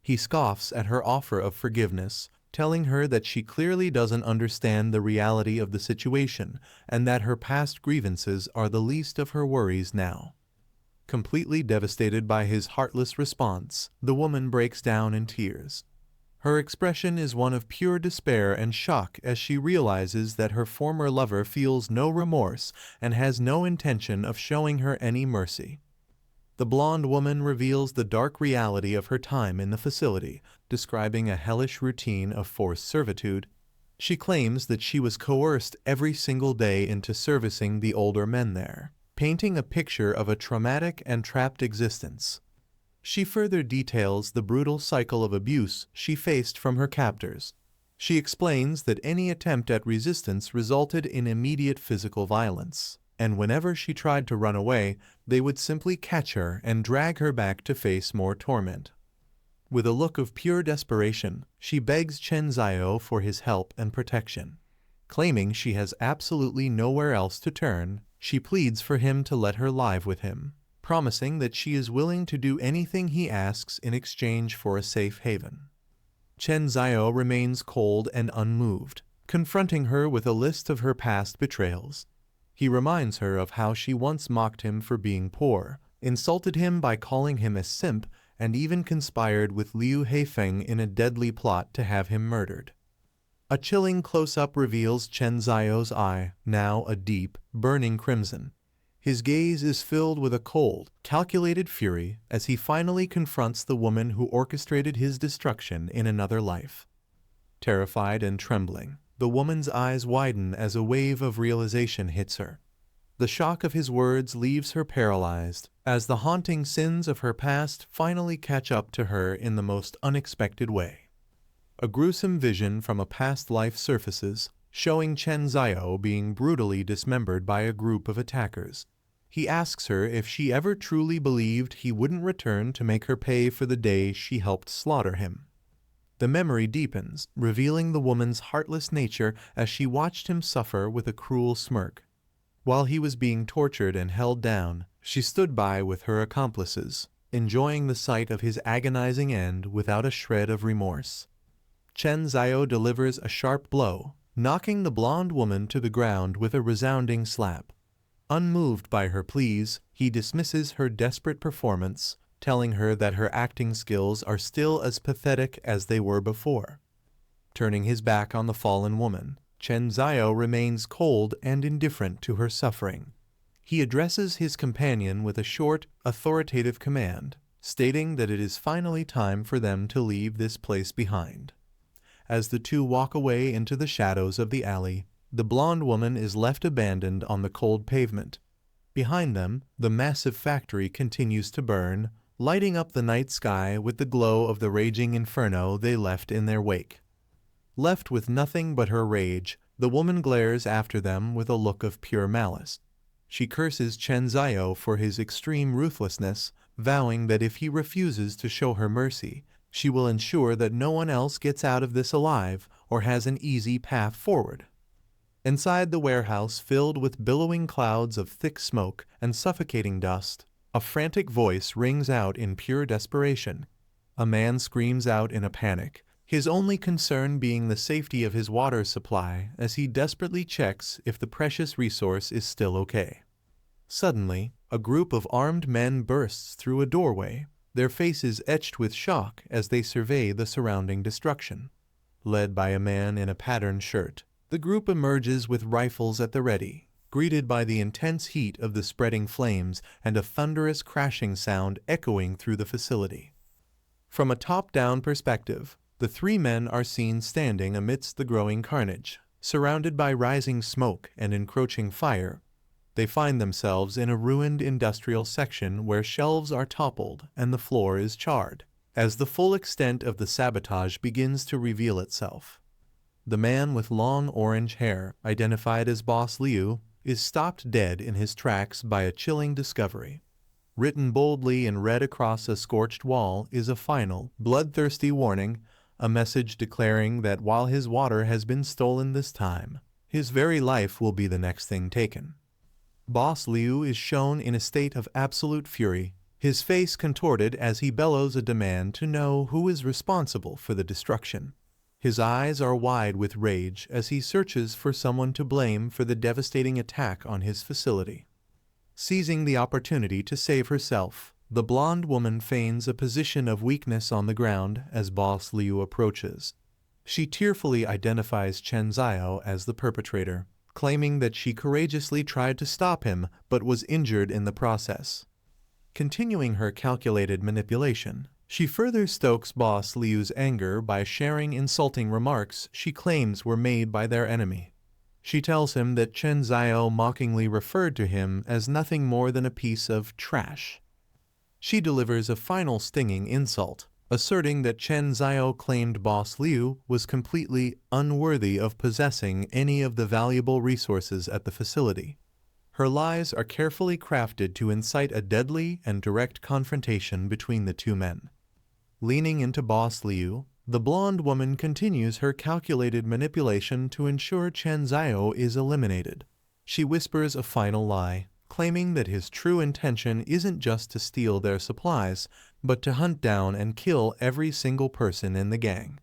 He scoffs at her offer of forgiveness, telling her that she clearly doesn't understand the reality of the situation and that her past grievances are the least of her worries now. Completely devastated by his heartless response, the woman breaks down in tears. Her expression is one of pure despair and shock as she realizes that her former lover feels no remorse and has no intention of showing her any mercy. The blonde woman reveals the dark reality of her time in the facility, describing a hellish routine of forced servitude. She claims that she was coerced every single day into servicing the older men there, painting a picture of a traumatic and trapped existence. She further details the brutal cycle of abuse she faced from her captors. She explains that any attempt at resistance resulted in immediate physical violence, and whenever she tried to run away, they would simply catch her and drag her back to face more torment. With a look of pure desperation, she begs Chen Xiao for his help and protection. Claiming she has absolutely nowhere else to turn, she pleads for him to let her live with him, promising that she is willing to do anything he asks in exchange for a safe haven. Chen Xiao remains cold and unmoved, confronting her with a list of her past betrayals. He reminds her of how she once mocked him for being poor, insulted him by calling him a simp, and even conspired with Liu Heifeng in a deadly plot to have him murdered. A chilling close-up reveals Chen Xiao's eye, now a deep, burning crimson. His gaze is filled with a cold, calculated fury as he finally confronts the woman who orchestrated his destruction in another life. Terrified and trembling, the woman's eyes widen as a wave of realization hits her. The shock of his words leaves her paralyzed, as the haunting sins of her past finally catch up to her in the most unexpected way. A gruesome vision from a past life surfaces, showing Chen Xiao being brutally dismembered by a group of attackers. He asks her if she ever truly believed he wouldn't return to make her pay for the day she helped slaughter him. The memory deepens, revealing the woman's heartless nature as she watched him suffer with a cruel smirk. While he was being tortured and held down, she stood by with her accomplices, enjoying the sight of his agonizing end without a shred of remorse. Chen Zhao delivers a sharp blow, knocking the blonde woman to the ground with a resounding slap. Unmoved by her pleas, he dismisses her desperate performance, telling her that her acting skills are still as pathetic as they were before. Turning his back on the fallen woman, Chen Zhao remains cold and indifferent to her suffering. He addresses his companion with a short, authoritative command, stating that it is finally time for them to leave this place behind. As the two walk away into the shadows of the alley, the blonde woman is left abandoned on the cold pavement. Behind them, the massive factory continues to burn, lighting up the night sky with the glow of the raging inferno they left in their wake. Left with nothing but her rage, the woman glares after them with a look of pure malice. She curses Chen Zhao for his extreme ruthlessness, vowing that if he refuses to show her mercy, she will ensure that no one else gets out of this alive or has an easy path forward. Inside the warehouse filled with billowing clouds of thick smoke and suffocating dust, a frantic voice rings out in pure desperation. A man screams out in a panic, his only concern being the safety of his water supply as he desperately checks if the precious resource is still okay. Suddenly, a group of armed men bursts through a doorway, their faces etched with shock as they survey the surrounding destruction. Led by a man in a patterned shirt, the group emerges with rifles at the ready, greeted by the intense heat of the spreading flames and a thunderous crashing sound echoing through the facility. From a top-down perspective, the three men are seen standing amidst the growing carnage, surrounded by rising smoke and encroaching fire. They find themselves in a ruined industrial section where shelves are toppled and the floor is charred, as the full extent of the sabotage begins to reveal itself. The man with long orange hair, identified as Boss Liu, is stopped dead in his tracks by a chilling discovery. Written boldly in red across a scorched wall is a final, bloodthirsty warning, a message declaring that while his water has been stolen this time, his very life will be the next thing taken. Boss Liu is shown in a state of absolute fury, his face contorted as he bellows a demand to know who is responsible for the destruction. His eyes are wide with rage as he searches for someone to blame for the devastating attack on his facility. Seizing the opportunity to save herself, the blonde woman feigns a position of weakness on the ground as Boss Liu approaches. She tearfully identifies Chen Zhao as the perpetrator, claiming that she courageously tried to stop him but was injured in the process. Continuing her calculated manipulation, she further stokes Boss Liu's anger by sharing insulting remarks she claims were made by their enemy. She tells him that Chen Zhao mockingly referred to him as nothing more than a piece of trash. She delivers a final stinging insult, asserting that Chen Zhao claimed Boss Liu was completely unworthy of possessing any of the valuable resources at the facility. Her lies are carefully crafted to incite a deadly and direct confrontation between the two men. Leaning into Boss Liu, the blonde woman continues her calculated manipulation to ensure Chen Zhao is eliminated. She whispers a final lie, claiming that his true intention isn't just to steal their supplies, but to hunt down and kill every single person in the gang.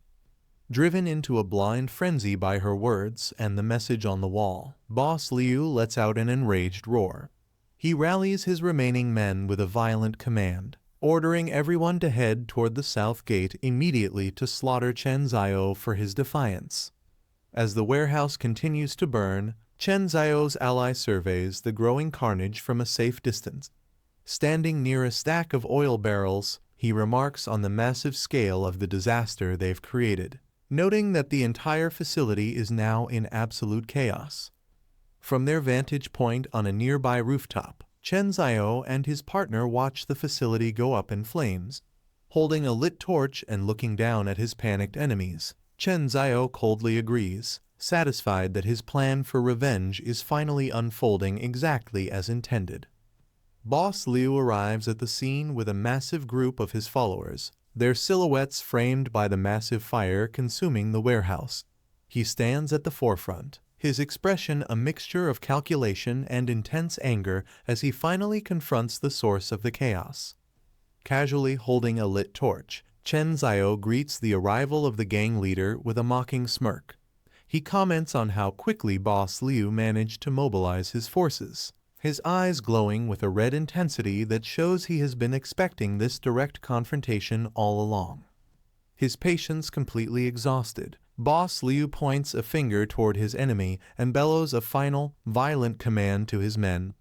Driven into a blind frenzy by her words and the message on the wall, Boss Liu lets out an enraged roar. He rallies his remaining men with a violent command, ordering everyone to head toward the south gate immediately to slaughter Chen Zhao for his defiance. As the warehouse continues to burn, Chen Zhao's ally surveys the growing carnage from a safe distance. Standing near a stack of oil barrels, he remarks on the massive scale of the disaster they've created, noting that the entire facility is now in absolute chaos. From their vantage point on a nearby rooftop, Chen Zhao and his partner watch the facility go up in flames. Holding a lit torch and looking down at his panicked enemies, Chen Zhao coldly agrees, satisfied that his plan for revenge is finally unfolding exactly as intended. Boss Liu arrives at the scene with a massive group of his followers, their silhouettes framed by the massive fire consuming the warehouse. He stands at the forefront, his expression a mixture of calculation and intense anger as he finally confronts the source of the chaos. Casually holding a lit torch, Chen Zhao greets the arrival of the gang leader with a mocking smirk. He comments on how quickly Boss Liu managed to mobilize his forces, his eyes glowing with a red intensity that shows he has been expecting this direct confrontation all along. His patience completely exhausted, Boss Liu points a finger toward his enemy and bellows a final, violent command to his men.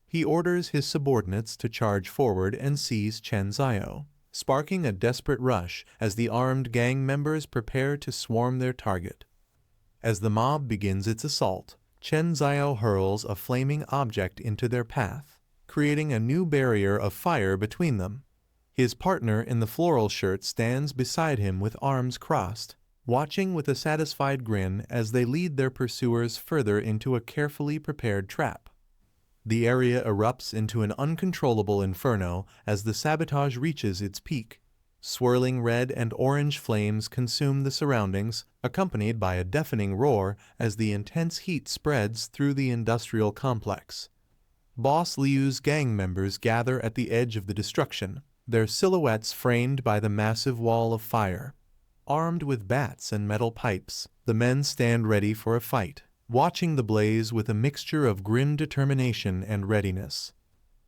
He orders his subordinates to charge forward and seize Chen Zhao, sparking a desperate rush as the armed gang members prepare to swarm their target. As the mob begins its assault, Chen Zhao hurls a flaming object into their path, creating a new barrier of fire between them. His partner in the floral shirt stands beside him with arms crossed, watching with a satisfied grin as they lead their pursuers further into a carefully prepared trap. The area erupts into an uncontrollable inferno as the sabotage reaches its peak. Swirling red and orange flames consume the surroundings, accompanied by a deafening roar as the intense heat spreads through the industrial complex. Boss Liu's gang members gather at the edge of the destruction, their silhouettes framed by the massive wall of fire. Armed with bats and metal pipes, the men stand ready for a fight, watching the blaze with a mixture of grim determination and readiness.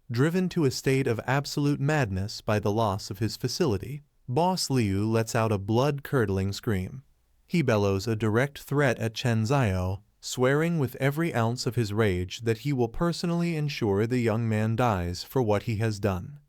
Driven to a state of absolute madness by the loss of his facility, Boss Liu lets out a blood-curdling scream. He bellows a direct threat at Chen Zhao, swearing with every ounce of his rage that he will personally ensure the young man dies for what he has done.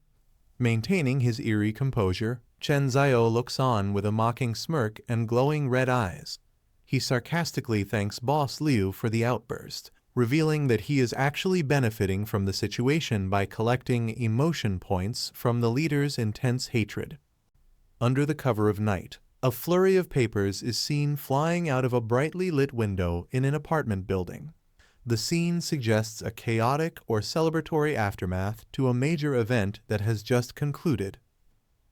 Maintaining his eerie composure, Chen Zhao looks on with a mocking smirk and glowing red eyes. He sarcastically thanks Boss Liu for the outburst, revealing that he is actually benefiting from the situation by collecting emotion points from the leader's intense hatred. Under the cover of night, a flurry of papers is seen flying out of a brightly lit window in an apartment building. The scene suggests a chaotic or celebratory aftermath to a major event that has just concluded.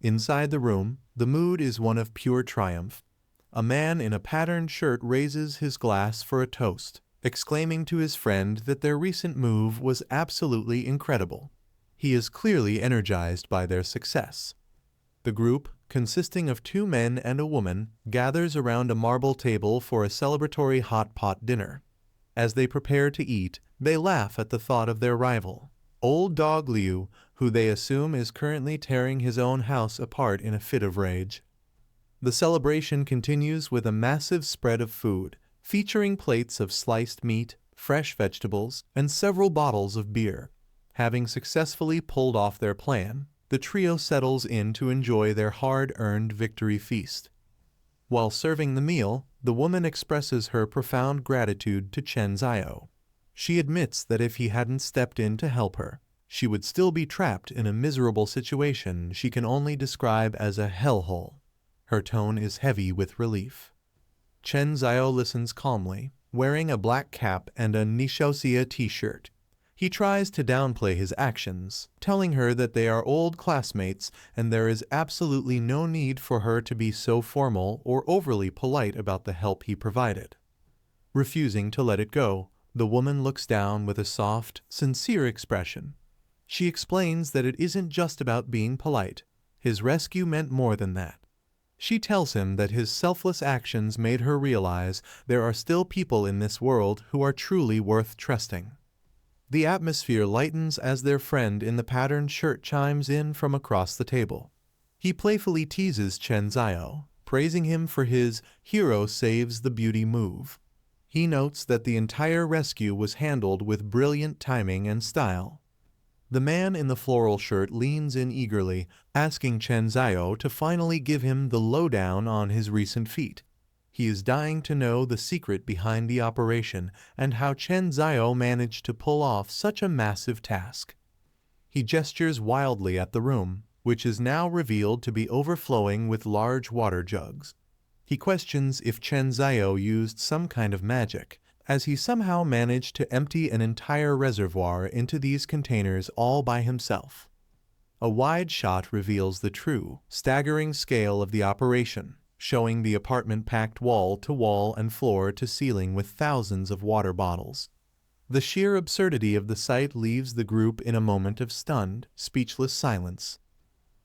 Inside the room, the mood is one of pure triumph. A man in a patterned shirt raises his glass for a toast, exclaiming to his friend that their recent move was absolutely incredible. He is clearly energized by their success. The group, consisting of 2 men and a woman, gathers around a marble table for a celebratory hot pot dinner. As they prepare to eat, they laugh at the thought of their rival, Old Dog Liu, who they assume is currently tearing his own house apart in a fit of rage. The celebration continues with a massive spread of food, featuring plates of sliced meat, fresh vegetables, and several bottles of beer. Having successfully pulled off their plan, the trio settles in to enjoy their hard-earned victory feast. While serving the meal, the woman expresses her profound gratitude to Chen Zhao. She admits that if he hadn't stepped in to help her, she would still be trapped in a miserable situation she can only describe as a hellhole. Her tone is heavy with relief. Chen Zhao listens calmly, wearing a black cap and a Nishouxia t-shirt. He tries to downplay his actions, telling her that they are old classmates and there is absolutely no need for her to be so formal or overly polite about the help he provided. Refusing to let it go, the woman looks down with a soft, sincere expression. She explains that it isn't just about being polite. His rescue meant more than that. She tells him that his selfless actions made her realize there are still people in this world who are truly worth trusting. The atmosphere lightens as their friend in the patterned shirt chimes in from across the table. He playfully teases Chen Zhao, praising him for his hero saves the beauty move. He notes that the entire rescue was handled with brilliant timing and style. The man in the floral shirt leans in eagerly, asking Chen Zhao to finally give him the lowdown on his recent feat. He is dying to know the secret behind the operation and how Chen Zhao managed to pull off such a massive task. He gestures wildly at the room, which is now revealed to be overflowing with large water jugs. He questions if Chen Zhao used some kind of magic, as he somehow managed to empty an entire reservoir into these containers all by himself. A wide shot reveals the true, staggering scale of the operation, showing the apartment packed wall to wall and floor to ceiling with thousands of water bottles. The sheer absurdity of the sight leaves the group in a moment of stunned, speechless silence.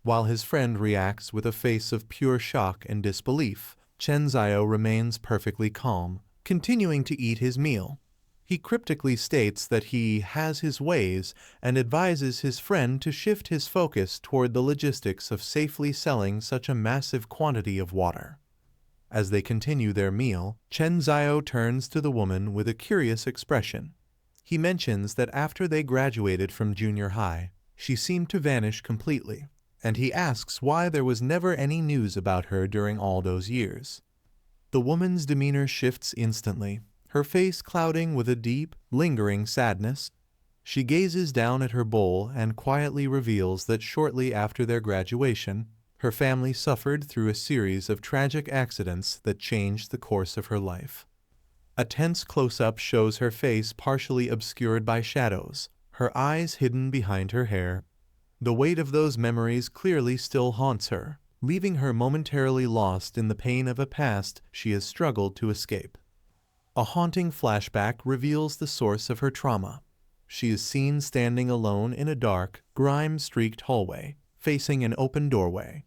While his friend reacts with a face of pure shock and disbelief, Chen Zio remains perfectly calm, continuing to eat his meal. He cryptically states that he has his ways and advises his friend to shift his focus toward the logistics of safely selling such a massive quantity of water. As they continue their meal, Chen Zio turns to the woman with a curious expression. He mentions that after they graduated from junior high, she seemed to vanish completely, and he asks why there was never any news about her during all those years. The woman's demeanor shifts instantly, her face clouding with a deep, lingering sadness. She gazes down at her bowl and quietly reveals that shortly after their graduation, her family suffered through a series of tragic accidents that changed the course of her life. A tense close-up shows her face partially obscured by shadows, her eyes hidden behind her hair. The weight of those memories clearly still haunts her, leaving her momentarily lost in the pain of a past she has struggled to escape. A haunting flashback reveals the source of her trauma. She is seen standing alone in a dark, grime-streaked hallway, facing an open doorway.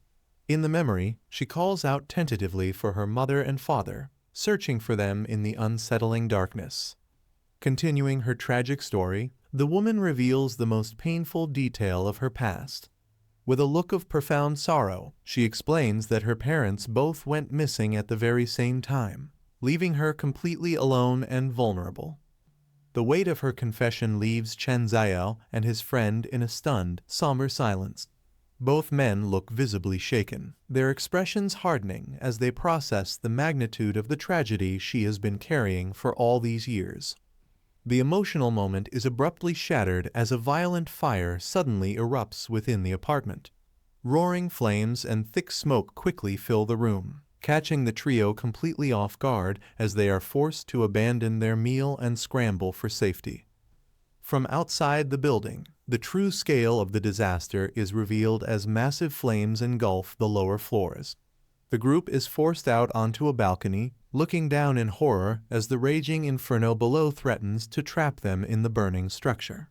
In the memory, she calls out tentatively for her mother and father, searching for them in the unsettling darkness. Continuing her tragic story, the woman reveals the most painful detail of her past. With a look of profound sorrow, she explains that her parents both went missing at the very same time, leaving her completely alone and vulnerable. The weight of her confession leaves Chen Zio and his friend in a stunned, somber silence. Both men look visibly shaken, their expressions hardening as they process the magnitude of the tragedy she has been carrying for all these years. The emotional moment is abruptly shattered as a violent fire suddenly erupts within the apartment. Roaring flames and thick smoke quickly fill the room, catching the trio completely off guard as they are forced to abandon their meal and scramble for safety. From outside the building, the true scale of the disaster is revealed as massive flames engulf the lower floors. The group is forced out onto a balcony, looking down in horror as the raging inferno below threatens to trap them in the burning structure.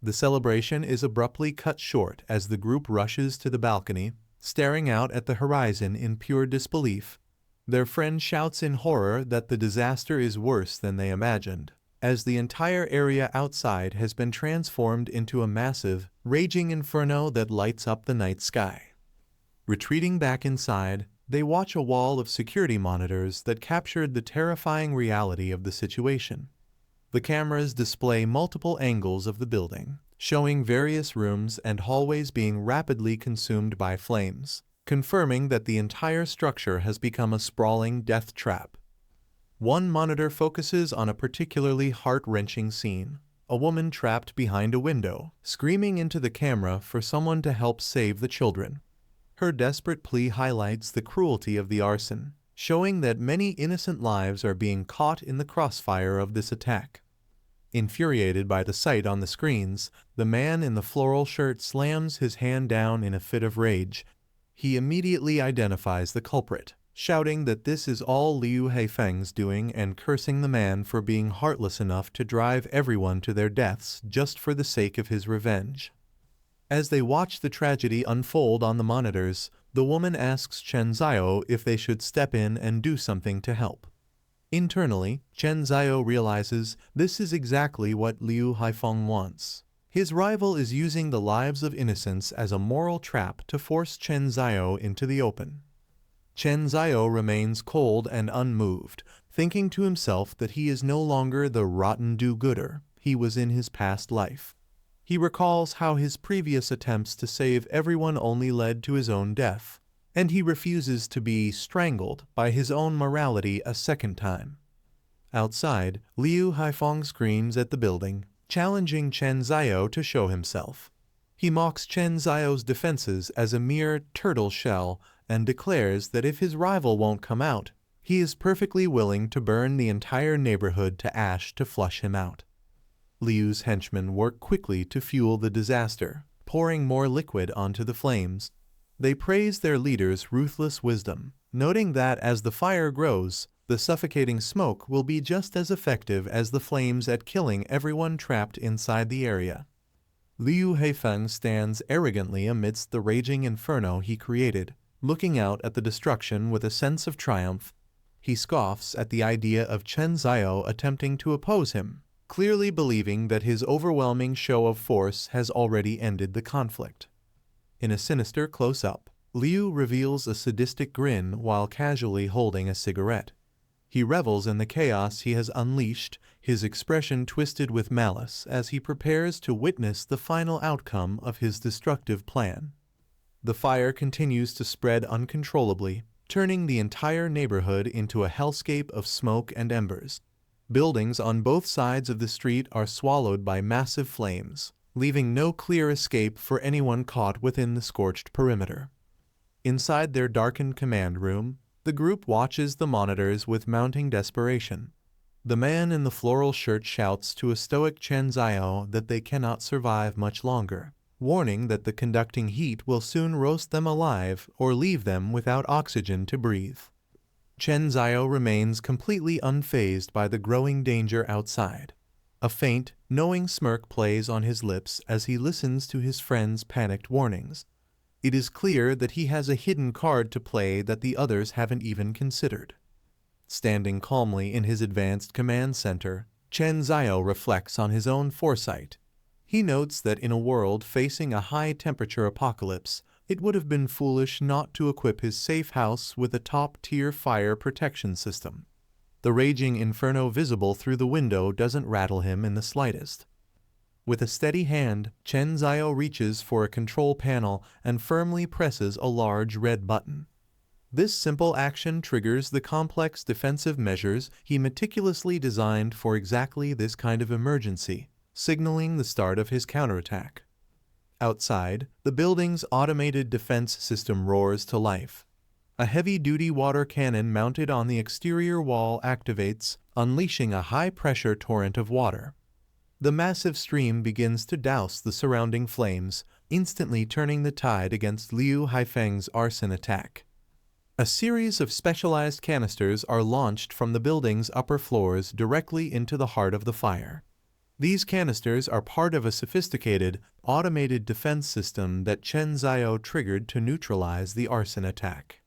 The celebration is abruptly cut short as the group rushes to the balcony, staring out at the horizon in pure disbelief. Their friend shouts in horror that the disaster is worse than they imagined, as the entire area outside has been transformed into a massive, raging inferno that lights up the night sky. Retreating back inside, they watch a wall of security monitors that captured the terrifying reality of the situation. The cameras display multiple angles of the building, showing various rooms and hallways being rapidly consumed by flames, confirming that the entire structure has become a sprawling death trap. One monitor focuses on a particularly heart-wrenching scene, a woman trapped behind a window, screaming into the camera for someone to help save the children. Her desperate plea highlights the cruelty of the arson, showing that many innocent lives are being caught in the crossfire of this attack. Infuriated by the sight on the screens, the man in the floral shirt slams his hand down in a fit of rage. He immediately identifies the culprit, shouting that this is all Liu Haifeng's doing and cursing the man for being heartless enough to drive everyone to their deaths just for the sake of his revenge. As they watch the tragedy unfold on the monitors, the woman asks Chen Zio if they should step in and do something to help. Internally, Chen Zio realizes this is exactly what Liu Haifeng wants. His rival is using the lives of innocents as a moral trap to force Chen Zio into the open. Chen Zio remains cold and unmoved, thinking to himself that he is no longer the rotten do-gooder he was in his past life. He recalls how his previous attempts to save everyone only led to his own death, and he refuses to be strangled by his own morality a second time. Outside, Liu Haifeng screams at the building, challenging Chen Zio to show himself. He mocks Chen Zio's defenses as a mere turtle shell and declares that if his rival won't come out, He is perfectly willing to burn the entire neighborhood to ash to flush him out. Liu's henchmen work quickly to fuel the disaster, pouring more liquid onto the flames. They praise their leader's ruthless wisdom, noting that as the fire grows, the suffocating smoke will be just as effective as the flames at killing everyone trapped inside the area. Liu Heifeng stands arrogantly amidst the raging inferno he created, looking out at the destruction with a sense of triumph. He scoffs at the idea of Chen Zhao attempting to oppose him, clearly believing that his overwhelming show of force has already ended the conflict. In a sinister close-up, Liu reveals a sadistic grin while casually holding a cigarette. He revels in the chaos he has unleashed, his expression twisted with malice as he prepares to witness the final outcome of his destructive plan. The fire continues to spread uncontrollably, turning the entire neighborhood into a hellscape of smoke and embers. Buildings on both sides of the street are swallowed by massive flames, leaving no clear escape for anyone caught within the scorched perimeter. Inside their darkened command room, the group watches the monitors with mounting desperation. The man in the floral shirt shouts to a stoic Chen Zhao that they cannot survive much longer, warning that the conducting heat will soon roast them alive or leave them without oxygen to breathe. Chen Zhao remains completely unfazed by the growing danger outside. A faint, knowing smirk plays on his lips as he listens to his friend's panicked warnings. It is clear that he has a hidden card to play that the others haven't even considered. Standing calmly in his advanced command center, Chen Zhao reflects on his own foresight. He notes that in a world facing a high-temperature apocalypse, it would have been foolish not to equip his Safehouse with a top-tier fire protection system. The raging inferno visible through the window doesn't rattle him in the slightest. With a steady hand, Chen Zhao reaches for a control panel and firmly presses a large red button. This simple action triggers the complex defensive measures he meticulously designed for exactly this kind of emergency, signaling the start of his counterattack. Outside, the building's automated defense system roars to life. A heavy-duty water cannon mounted on the exterior wall activates, unleashing a high-pressure torrent of water. The massive stream begins to douse the surrounding flames, instantly turning the tide against Liu Haifeng's arson attack. A series of specialized canisters are launched from the building's upper floors directly into the heart of the fire. These canisters are part of a sophisticated, automated defense system that Chen Zhao triggered to neutralize the arson attack.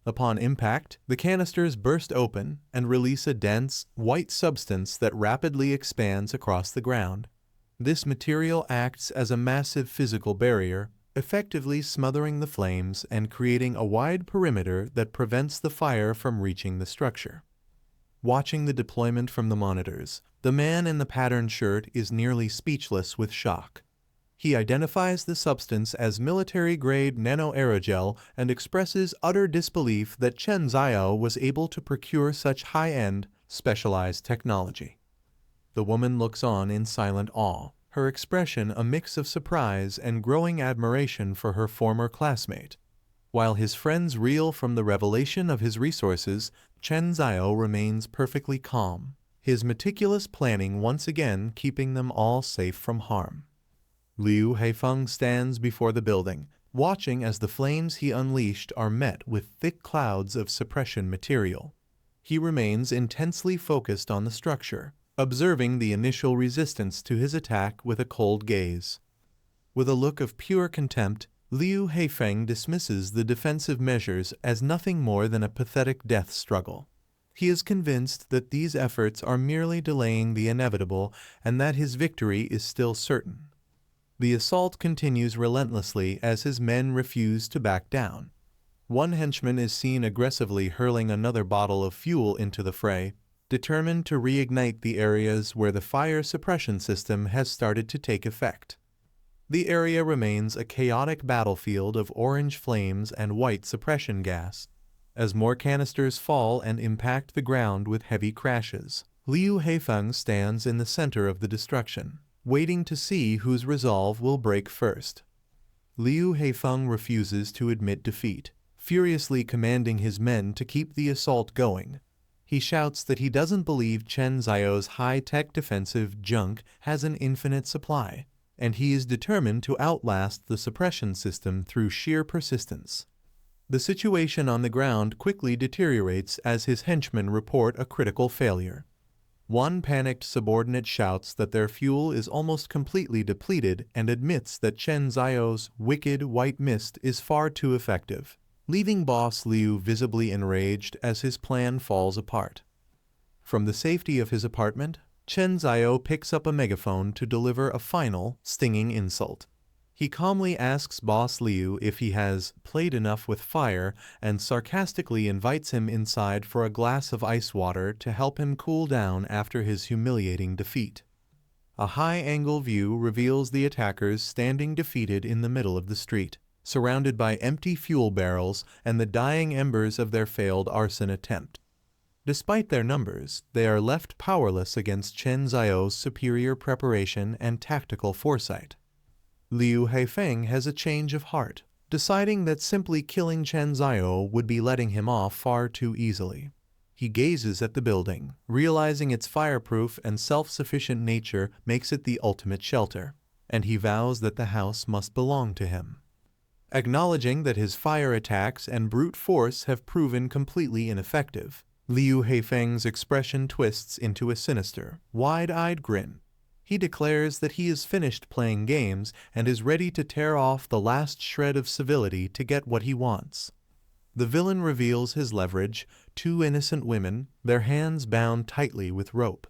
Upon impact, the canisters burst open and release a dense, white substance that rapidly expands across the ground. This material acts as a massive physical barrier, effectively smothering the flames and creating a wide perimeter that prevents the fire from reaching the structure. Watching the deployment from the monitors, the man in the patterned shirt is nearly speechless with shock. He identifies the substance as military-grade nanoaerogel and expresses utter disbelief that Chen Zhao was able to procure such high-end, specialized technology. The woman looks on in silent awe, her expression a mix of surprise and growing admiration for her former classmate. While his friends reel from the revelation of his resources, Chen Zhao remains perfectly calm, his meticulous planning once again keeping them all safe from harm. Liu Heifeng stands before the building, watching as the flames he unleashed are met with thick clouds of suppression material. He remains intensely focused on the structure, observing the initial resistance to his attack with a cold gaze. With a look of pure contempt, Liu Heifeng dismisses the defensive measures as nothing more than a pathetic death struggle. He is convinced that these efforts are merely delaying the inevitable and that his victory is still certain. The assault continues relentlessly as his men refuse to back down. One henchman is seen aggressively hurling another bottle of fuel into the fray, determined to reignite the areas where the fire suppression system has started to take effect. The area remains a chaotic battlefield of orange flames and white suppression gas. As more canisters fall and impact the ground with heavy crashes, Liu Heifeng stands in the center of the destruction, waiting to see whose resolve will break first. Liu Heifeng refuses to admit defeat, furiously commanding his men to keep the assault going. He shouts that he doesn't believe Chen Zio's high-tech defensive junk has an infinite supply, and he is determined to outlast the suppression system through sheer persistence. The situation on the ground quickly deteriorates as his henchmen report a critical failure. One panicked subordinate shouts that their fuel is almost completely depleted and admits that Chen Zio's wicked white mist is far too effective, leaving Boss Liu visibly enraged as his plan falls apart. From the safety of his apartment, Chen Zio picks up a megaphone to deliver a final, stinging insult. He calmly asks Boss Liu if he has played enough with fire and sarcastically invites him inside for a glass of ice water to help him cool down after his humiliating defeat. A high-angle view reveals the attackers standing defeated in the middle of the street, surrounded by empty fuel barrels and the dying embers of their failed arson attempt. Despite their numbers, they are left powerless against Chen Zio's superior preparation and tactical foresight. Liu Haifeng has a change of heart, deciding that simply killing Chen Zio would be letting him off far too easily. He gazes at the building, realizing its fireproof and self-sufficient nature makes it the ultimate shelter, and he vows that the house must belong to him. Acknowledging that his fire attacks and brute force have proven completely ineffective, Liu Haifeng's expression twists into a sinister, wide-eyed grin. He declares that he is finished playing games and is ready to tear off the last shred of civility to get what he wants. The villain reveals his leverage: two innocent women, their hands bound tightly with rope.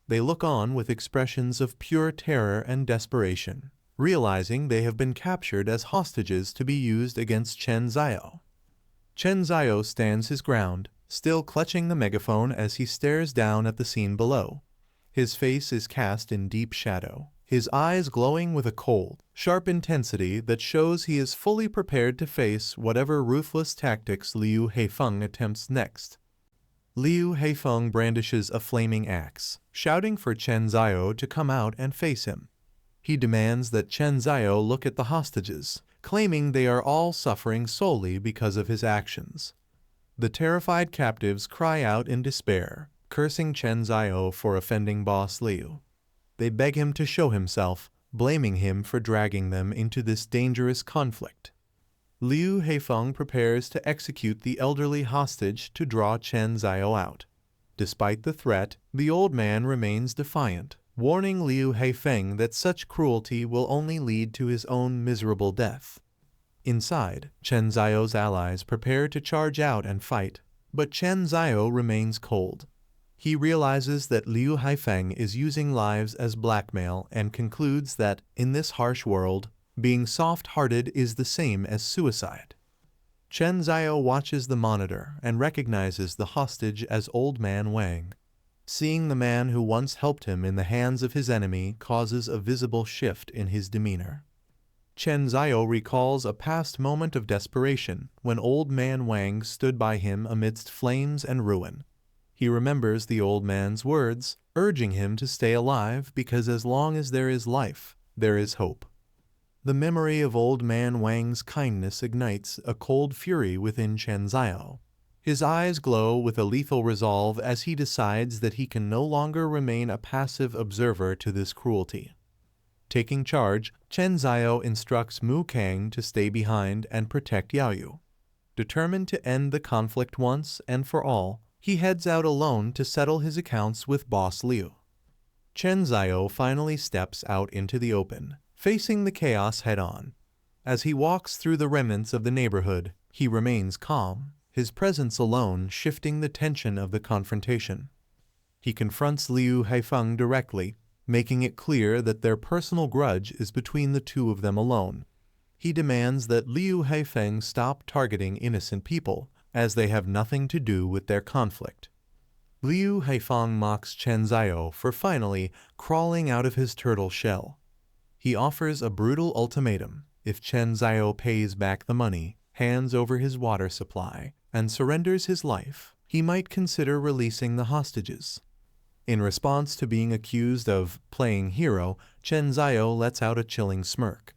They look on with expressions of pure terror and desperation, realizing they have been captured as hostages to be used against Chen Zio. Chen Zio stands his ground, still clutching the megaphone as he stares down at the scene below. His face is cast in deep shadow, his eyes glowing with a cold, sharp intensity that shows he is fully prepared to face whatever ruthless tactics Liu Haifeng attempts next. Liu Haifeng brandishes a flaming axe, shouting for Chen Zio to come out and face him. He demands that Chen Zio look at the hostages, claiming they are all suffering solely because of his actions. The terrified captives cry out in despair, cursing Chen Zio for offending Boss Liu. They beg him to show himself, blaming him for dragging them into this dangerous conflict. Liu Haifeng prepares to execute the elderly hostage to draw Chen Zio out. Despite the threat, the old man remains defiant, warning Liu Haifeng that such cruelty will only lead to his own miserable death. Inside, Chen Zio's allies prepare to charge out and fight, but Chen Zio remains cold. He realizes that Liu Haifeng is using lives as blackmail and concludes that, in this harsh world, being soft-hearted is the same as suicide. Chen Zio watches the monitor and recognizes the hostage as Old Man Wang. Seeing the man who once helped him in the hands of his enemy causes a visible shift in his demeanor. Chen Zio recalls a past moment of desperation when Old Man Wang stood by him amidst flames and ruin. He remembers the old man's words, urging him to stay alive because as long as there is life, there is hope. The memory of Old Man Wang's kindness ignites a cold fury within Chen Zio. His eyes glow with a lethal resolve as he decides that he can no longer remain a passive observer to this cruelty. Taking charge, Chen Zio instructs Mu Kang to stay behind and protect Yaoyu. Determined to end the conflict once and for all, he heads out alone to settle his accounts with Boss Liu. Chen Zio finally steps out into the open, facing the chaos head-on. As he walks through the remnants of the neighborhood, he remains calm, his presence alone shifting the tension of the confrontation. He confronts Liu Haifeng directly, making it clear that their personal grudge is between the two of them alone. He demands that Liu Haifeng stop targeting innocent people, as they have nothing to do with their conflict. Liu Haifeng mocks Chen Zio for finally crawling out of his turtle shell. He offers a brutal ultimatum: if Chen Zio pays back the money, hands over his water supply, and surrenders his life, he might consider releasing the hostages. In response to being accused of playing hero, Chen Zio lets out a chilling smirk.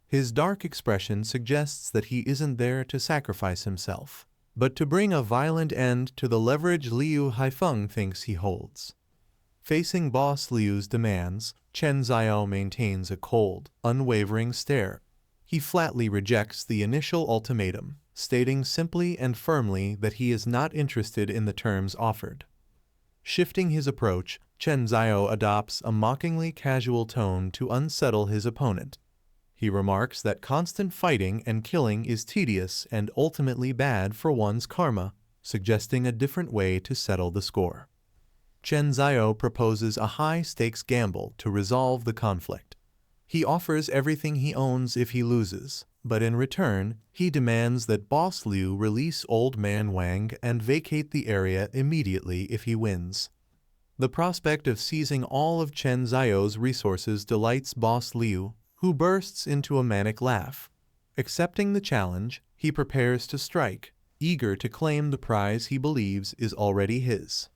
His dark expression suggests that he isn't there to sacrifice himself, but to bring a violent end to the leverage Liu Haifeng thinks he holds. Facing boss Liu's demands, Chen Xiao maintains a cold, unwavering stare. He flatly rejects the initial ultimatum, stating simply and firmly that he is not interested in the terms offered. Shifting his approach, Chen Xiao adopts a mockingly casual tone to unsettle his opponent. He remarks that constant fighting and killing is tedious and ultimately bad for one's karma, suggesting a different way to settle the score. Chen Xiao proposes a high-stakes gamble to resolve the conflict. He offers everything he owns if he loses, but in return, he demands that Boss Liu release Old Man Wang and vacate the area immediately if he wins. The prospect of seizing all of Chen Xiao's resources delights Boss Liu, who bursts into a manic laugh. Accepting the challenge, he prepares to strike, eager to claim the prize he believes is already his.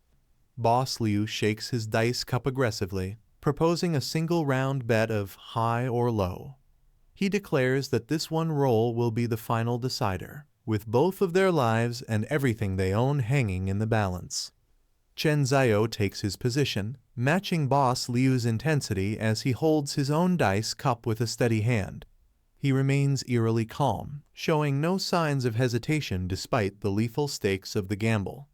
Boss Liu shakes his dice cup aggressively, proposing a single round bet of high or low. He declares that this one roll will be the final decider, with both of their lives and everything they own hanging in the balance. Chen Xiao takes his position, matching Boss Liu's intensity as he holds his own dice cup with a steady hand. He remains eerily calm, showing no signs of hesitation despite the lethal stakes of the gamble.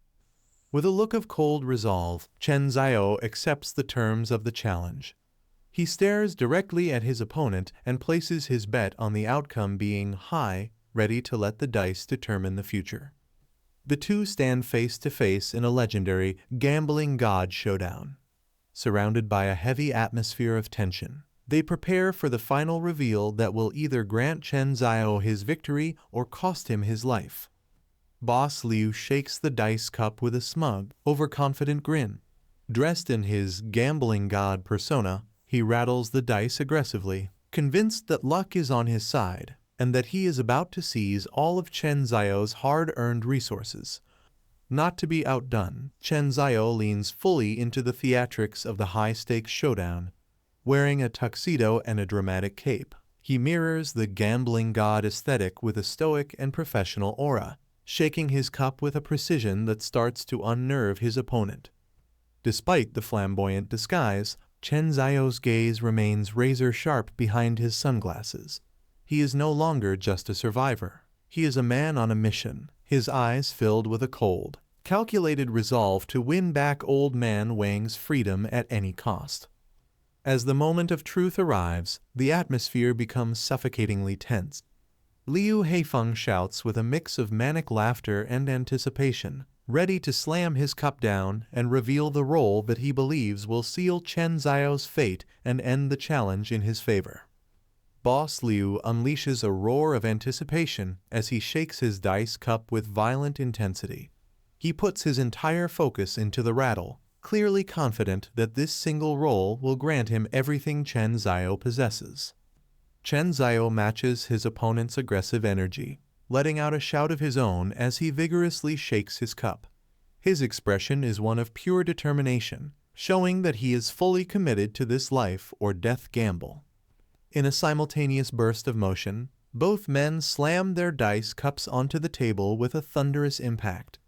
With a look of cold resolve, Chen Xiao accepts the terms of the challenge. He stares directly at his opponent and places his bet on the outcome being high, ready to let the dice determine the future. The two stand face to face in a legendary gambling god showdown. Surrounded by a heavy atmosphere of tension, they prepare for the final reveal that will either grant Chen Xiao his victory or cost him his life. Boss Liu shakes the dice cup with a smug, overconfident grin. Dressed in his gambling god persona, he rattles the dice aggressively, convinced that luck is on his side and that he is about to seize all of Chen Xiao's hard-earned resources. Not to be outdone, Chen Xiao leans fully into the theatrics of the high-stakes showdown. Wearing a tuxedo and a dramatic cape, he mirrors the gambling god aesthetic with a stoic and professional aura, shaking his cup with a precision that starts to unnerve his opponent. Despite the flamboyant disguise, Chen Xiao's gaze remains razor-sharp behind his sunglasses. He is no longer just a survivor. He is a man on a mission, his eyes filled with a cold, calculated resolve to win back Old Man Wang's freedom at any cost. As the moment of truth arrives, the atmosphere becomes suffocatingly tense. Liu Haifeng shouts with a mix of manic laughter and anticipation, ready to slam his cup down and reveal the roll that he believes will seal Chen Xiao's fate and end the challenge in his favor. Boss Liu unleashes a roar of anticipation as he shakes his dice cup with violent intensity. He puts his entire focus into the rattle, clearly confident that this single roll will grant him everything Chen Xiao possesses. Chen Xiao matches his opponent's aggressive energy, letting out a shout of his own as he vigorously shakes his cup. His expression is one of pure determination, showing that he is fully committed to this life or death gamble. In a simultaneous burst of motion, both men slam their dice cups onto the table with a thunderous impact.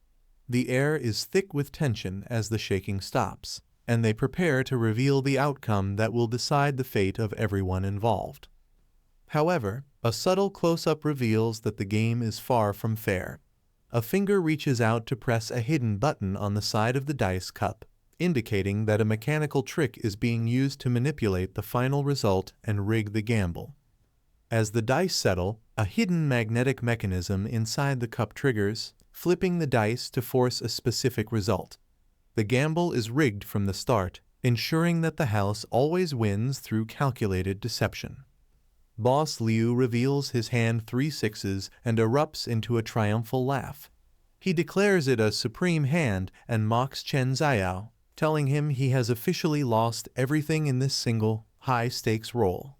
The air is thick with tension as the shaking stops, and they prepare to reveal the outcome that will decide the fate of everyone involved. However, a subtle close-up reveals that the game is far from fair. A finger reaches out to press a hidden button on the side of the dice cup, indicating that a mechanical trick is being used to manipulate the final result and rig the gamble. As the dice settle, a hidden magnetic mechanism inside the cup triggers, flipping the dice to force a specific result. The gamble is rigged from the start, ensuring that the house always wins through calculated deception. Boss Liu reveals his hand 3 sixes and erupts into a triumphal laugh. He declares it a supreme hand and mocks Chen Xiao, telling him he has officially lost everything in this single, high-stakes roll.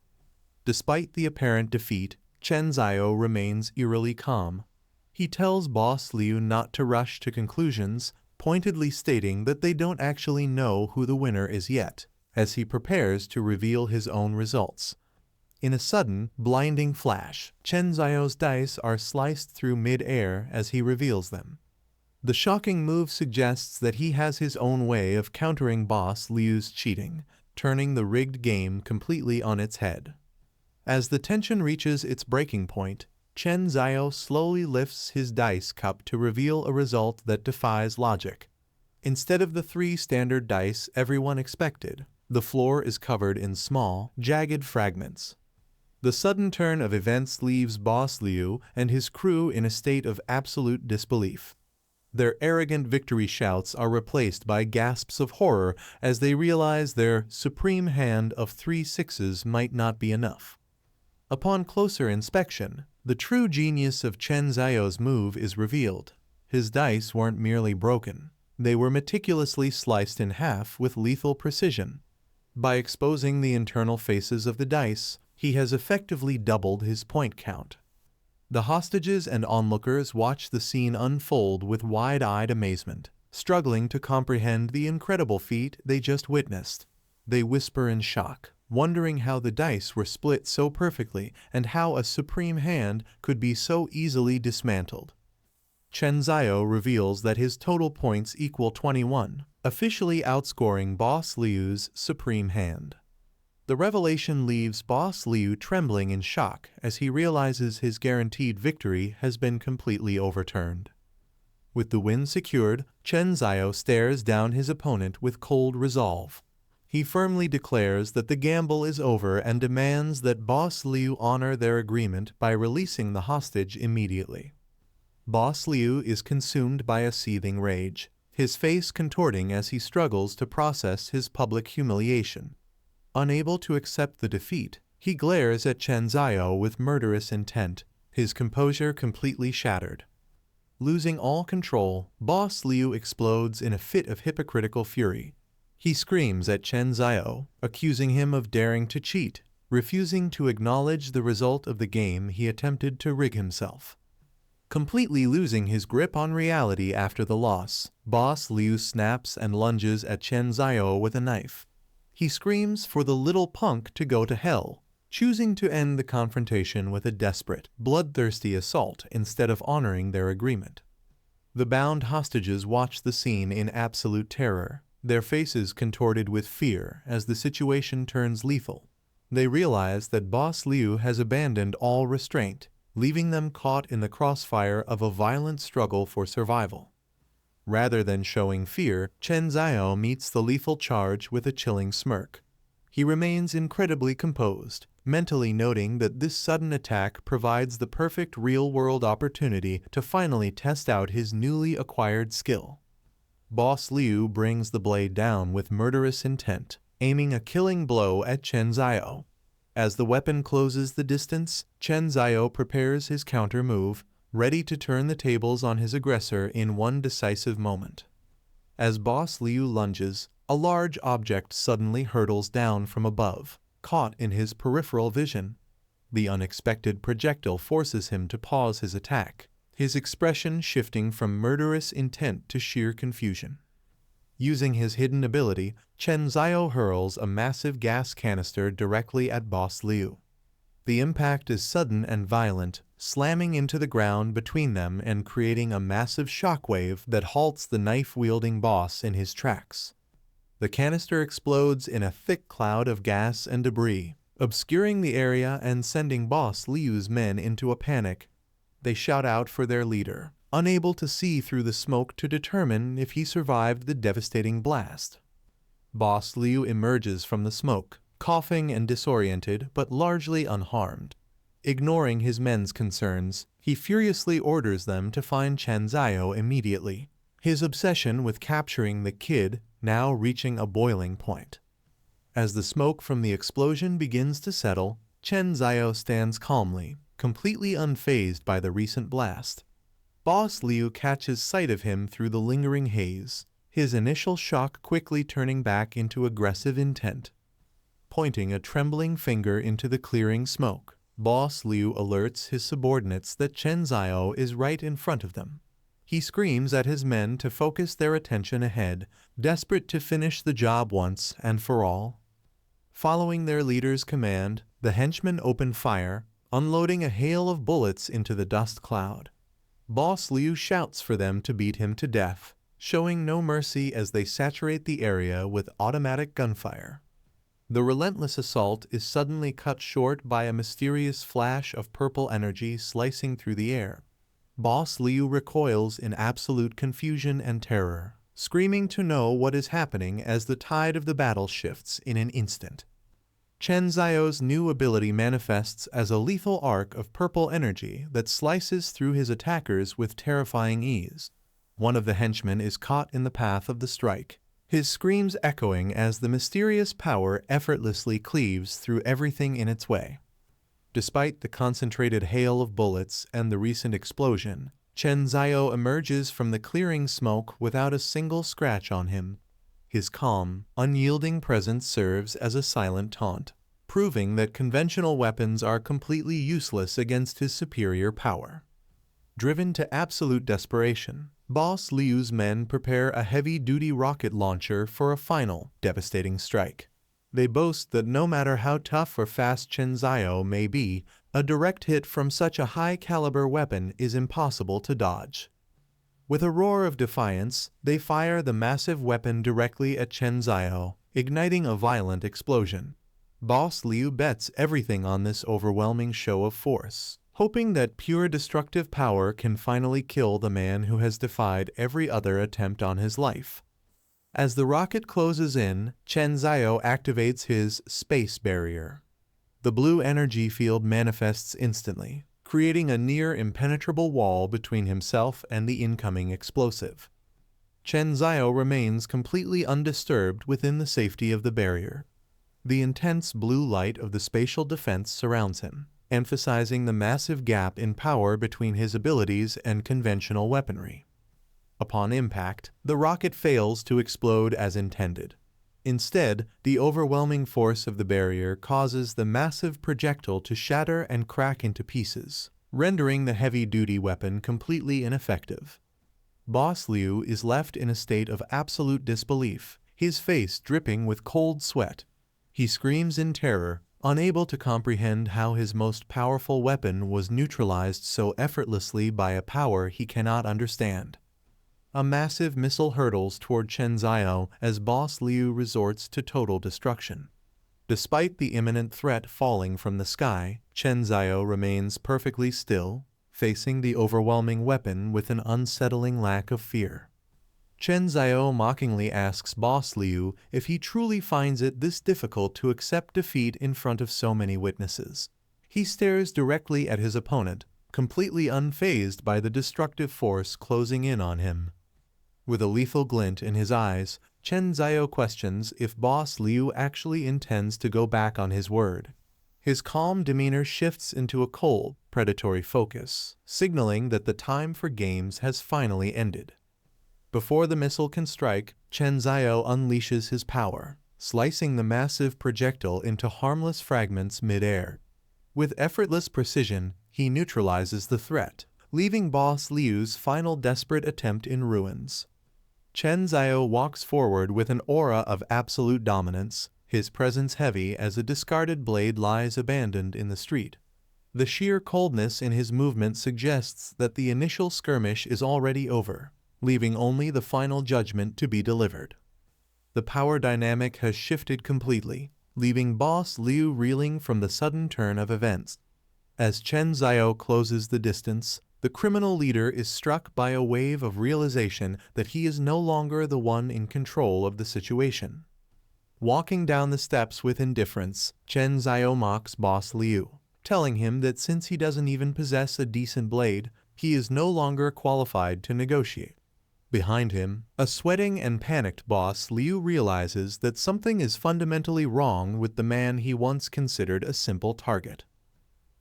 Despite the apparent defeat, Chen Xiao remains eerily calm. He tells Boss Liu not to rush to conclusions, pointedly stating that they don't actually know who the winner is yet, as he prepares to reveal his own results. In a sudden, blinding flash, Chen Zio's dice are sliced through mid-air as he reveals them. The shocking move suggests that he has his own way of countering Boss Liu's cheating, turning the rigged game completely on its head. As the tension reaches its breaking point, Chen Zio slowly lifts his dice cup to reveal a result that defies logic. Instead of the 3 standard dice everyone expected, the floor is covered in small, jagged fragments. The sudden turn of events leaves Boss Liu and his crew in a state of absolute disbelief. Their arrogant victory shouts are replaced by gasps of horror as they realize their supreme hand of 3 sixes might not be enough. Upon closer inspection, the true genius of Chen Zio's move is revealed. His dice weren't merely broken. They were meticulously sliced in half with lethal precision. By exposing the internal faces of the dice, he has effectively doubled his point count. The hostages and onlookers watch the scene unfold with wide-eyed amazement, struggling to comprehend the incredible feat they just witnessed. They whisper in shock, wondering how the dice were split so perfectly and how a supreme hand could be so easily dismantled. Chen Zio reveals that his total points equal 21, officially outscoring Boss Liu's supreme hand. The revelation leaves Boss Liu trembling in shock as he realizes his guaranteed victory has been completely overturned. With the win secured, Chen Zio stares down his opponent with cold resolve. He firmly declares that the gamble is over and demands that Boss Liu honor their agreement by releasing the hostage immediately. Boss Liu is consumed by a seething rage, his face contorting as he struggles to process his public humiliation. Unable to accept the defeat, he glares at Chen Zio with murderous intent, his composure completely shattered. Losing all control, Boss Liu explodes in a fit of hypocritical fury. He screams at Chen Zio, accusing him of daring to cheat, refusing to acknowledge the result of the game he attempted to rig himself. Completely losing his grip on reality after the loss, Boss Liu snaps and lunges at Chen Zio with a knife. He screams for the little punk to go to hell, choosing to end the confrontation with a desperate, bloodthirsty assault instead of honoring their agreement. The bound hostages watch the scene in absolute terror, their faces contorted with fear as the situation turns lethal. They realize that Boss Liu has abandoned all restraint, leaving them caught in the crossfire of a violent struggle for survival. Rather than showing fear, Chen Zio meets the lethal charge with a chilling smirk. He remains incredibly composed, mentally noting that this sudden attack provides the perfect real-world opportunity to finally test out his newly acquired skill. Boss Liu brings the blade down with murderous intent, aiming a killing blow at Chen Zio. As the weapon closes the distance, Chen Zio prepares his counter move, ready to turn the tables on his aggressor in one decisive moment. As Boss Liu lunges, a large object suddenly hurtles down from above, caught in his peripheral vision. The unexpected projectile forces him to pause his attack, his expression shifting from murderous intent to sheer confusion. Using his hidden ability, Chen Zio hurls a massive gas canister directly at Boss Liu. The impact is sudden and violent, slamming into the ground between them and creating a massive shockwave that halts the knife-wielding boss in his tracks. The canister explodes in a thick cloud of gas and debris, obscuring the area and sending Boss Liu's men into a panic. They shout out for their leader, unable to see through the smoke to determine if he survived the devastating blast. Boss Liu emerges from the smoke, coughing and disoriented but largely unharmed. Ignoring his men's concerns, he furiously orders them to find Chen Zio immediately, his obsession with capturing the kid now reaching a boiling point. As the smoke from the explosion begins to settle, Chen Zio stands calmly, completely unfazed by the recent blast. Boss Liu catches sight of him through the lingering haze, his initial shock quickly turning back into aggressive intent. Pointing a trembling finger into the clearing smoke, Boss Liu alerts his subordinates that Chen Zio is right in front of them. He screams at his men to focus their attention ahead, desperate to finish the job once and for all. Following their leader's command, The henchmen open fire, unloading a hail of bullets into the dust cloud. Boss Liu shouts for them to beat him to death, showing no mercy as they saturate the area with automatic gunfire. The relentless assault is suddenly cut short by a mysterious flash of purple energy slicing through the air. Boss Liu recoils in absolute confusion and terror, screaming to know what is happening as the tide of the battle shifts in an instant. Chen Zhao's new ability manifests as a lethal arc of purple energy that slices through his attackers with terrifying ease. One of the henchmen is caught in the path of the strike, his screams echoing as the mysterious power effortlessly cleaves through everything in its way. Despite the concentrated hail of bullets and the recent explosion, Chen Zhao emerges from the clearing smoke without a single scratch on him. His calm, unyielding presence serves as a silent taunt, proving that conventional weapons are completely useless against his superior power. Driven to absolute desperation, Boss Liu's men prepare a heavy-duty rocket launcher for a final, devastating strike. They boast that no matter how tough or fast Chen Zhao may be, a direct hit from such a high-caliber weapon is impossible to dodge. With a roar of defiance, they fire the massive weapon directly at Chen Zhao, igniting a violent explosion. Boss Liu bets everything on this overwhelming show of force, hoping that pure destructive power can finally kill the man who has defied every other attempt on his life. As the rocket closes in, Chen Zhao activates his space barrier. The blue energy field manifests instantly, creating a near-impenetrable wall between himself and the incoming explosive. Chen Zhao remains completely undisturbed within the safety of the barrier. The intense blue light of the spatial defense surrounds him, emphasizing the massive gap in power between his abilities and conventional weaponry. Upon impact, the rocket fails to explode as intended. Instead, the overwhelming force of the barrier causes the massive projectile to shatter and crack into pieces, rendering the heavy-duty weapon completely ineffective. Boss Liu is left in a state of absolute disbelief, his face dripping with cold sweat. He screams in terror, unable to comprehend how his most powerful weapon was neutralized so effortlessly by a power he cannot understand. A massive missile hurtles toward Chen Zhao as Boss Liu resorts to total destruction. Despite the imminent threat falling from the sky, Chen Zhao remains perfectly still, facing the overwhelming weapon with an unsettling lack of fear. Chen Zhao mockingly asks Boss Liu if he truly finds it this difficult to accept defeat in front of so many witnesses. He stares directly at his opponent, completely unfazed by the destructive force closing in on him. With a lethal glint in his eyes, Chen Zhao questions if Boss Liu actually intends to go back on his word. His calm demeanor shifts into a cold, predatory focus, signaling that the time for games has finally ended. Before the missile can strike, Chen Zhao unleashes his power, slicing the massive projectile into harmless fragments mid-air. With effortless precision, he neutralizes the threat, leaving Boss Liu's final desperate attempt in ruins. Chen Zhao walks forward with an aura of absolute dominance, his presence heavy as a discarded blade lies abandoned in the street. The sheer coldness in his movement suggests that the initial skirmish is already over, leaving only the final judgment to be delivered. The power dynamic has shifted completely, leaving Boss Liu reeling from the sudden turn of events. As Chen Zhao closes the distance, the criminal leader is struck by a wave of realization that he is no longer the one in control of the situation. Walking down the steps with indifference, Chen Zhao mocks Boss Liu, telling him that since he doesn't even possess a decent blade, he is no longer qualified to negotiate. Behind him, a sweating and panicked Boss Liu realizes that something is fundamentally wrong with the man he once considered a simple target.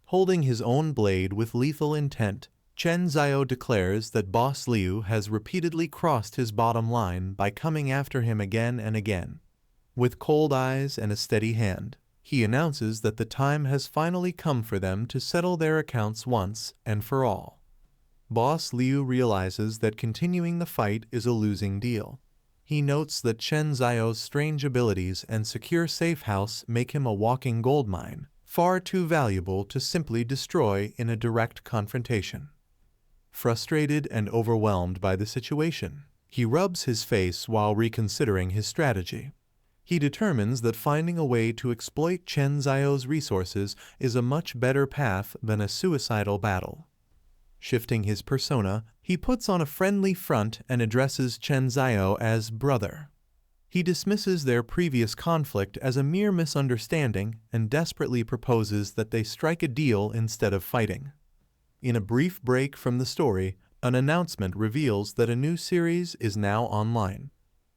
Holding his own blade with lethal intent, Chen Zhao declares that Boss Liu has repeatedly crossed his bottom line by coming after him again and again. With cold eyes and a steady hand, he announces that the time has finally come for them to settle their accounts once and for all. Boss Liu realizes that continuing the fight is a losing deal. He notes that Chen Zhao's strange abilities and secure Safehouse make him a walking goldmine, far too valuable to simply destroy in a direct confrontation. Frustrated and overwhelmed by the situation, he rubs his face while reconsidering his strategy. He determines that finding a way to exploit Chen Zio's resources is a much better path than a suicidal battle. Shifting his persona, he puts on a friendly front and addresses Chen Zio as brother. He dismisses their previous conflict as a mere misunderstanding and desperately proposes that they strike a deal instead of fighting. In a brief break from the story, an announcement reveals that a new series is now online.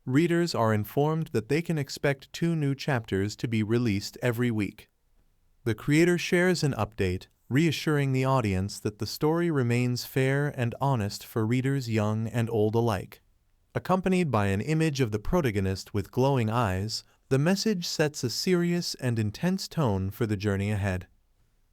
Readers are informed that they can expect 2 new chapters to be released every week. The creator shares an update, reassuring the audience that the story remains fair and honest for readers young and old alike. Accompanied by an image of the protagonist with glowing eyes, the message sets a serious and intense tone for the journey ahead.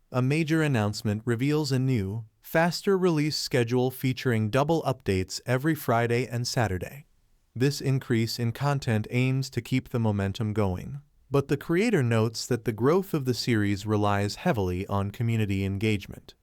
A major announcement reveals a new, faster release schedule featuring double updates every Friday and Saturday. This increase in content aims to keep the momentum going, but the creator notes that the growth of the series relies heavily on community engagement.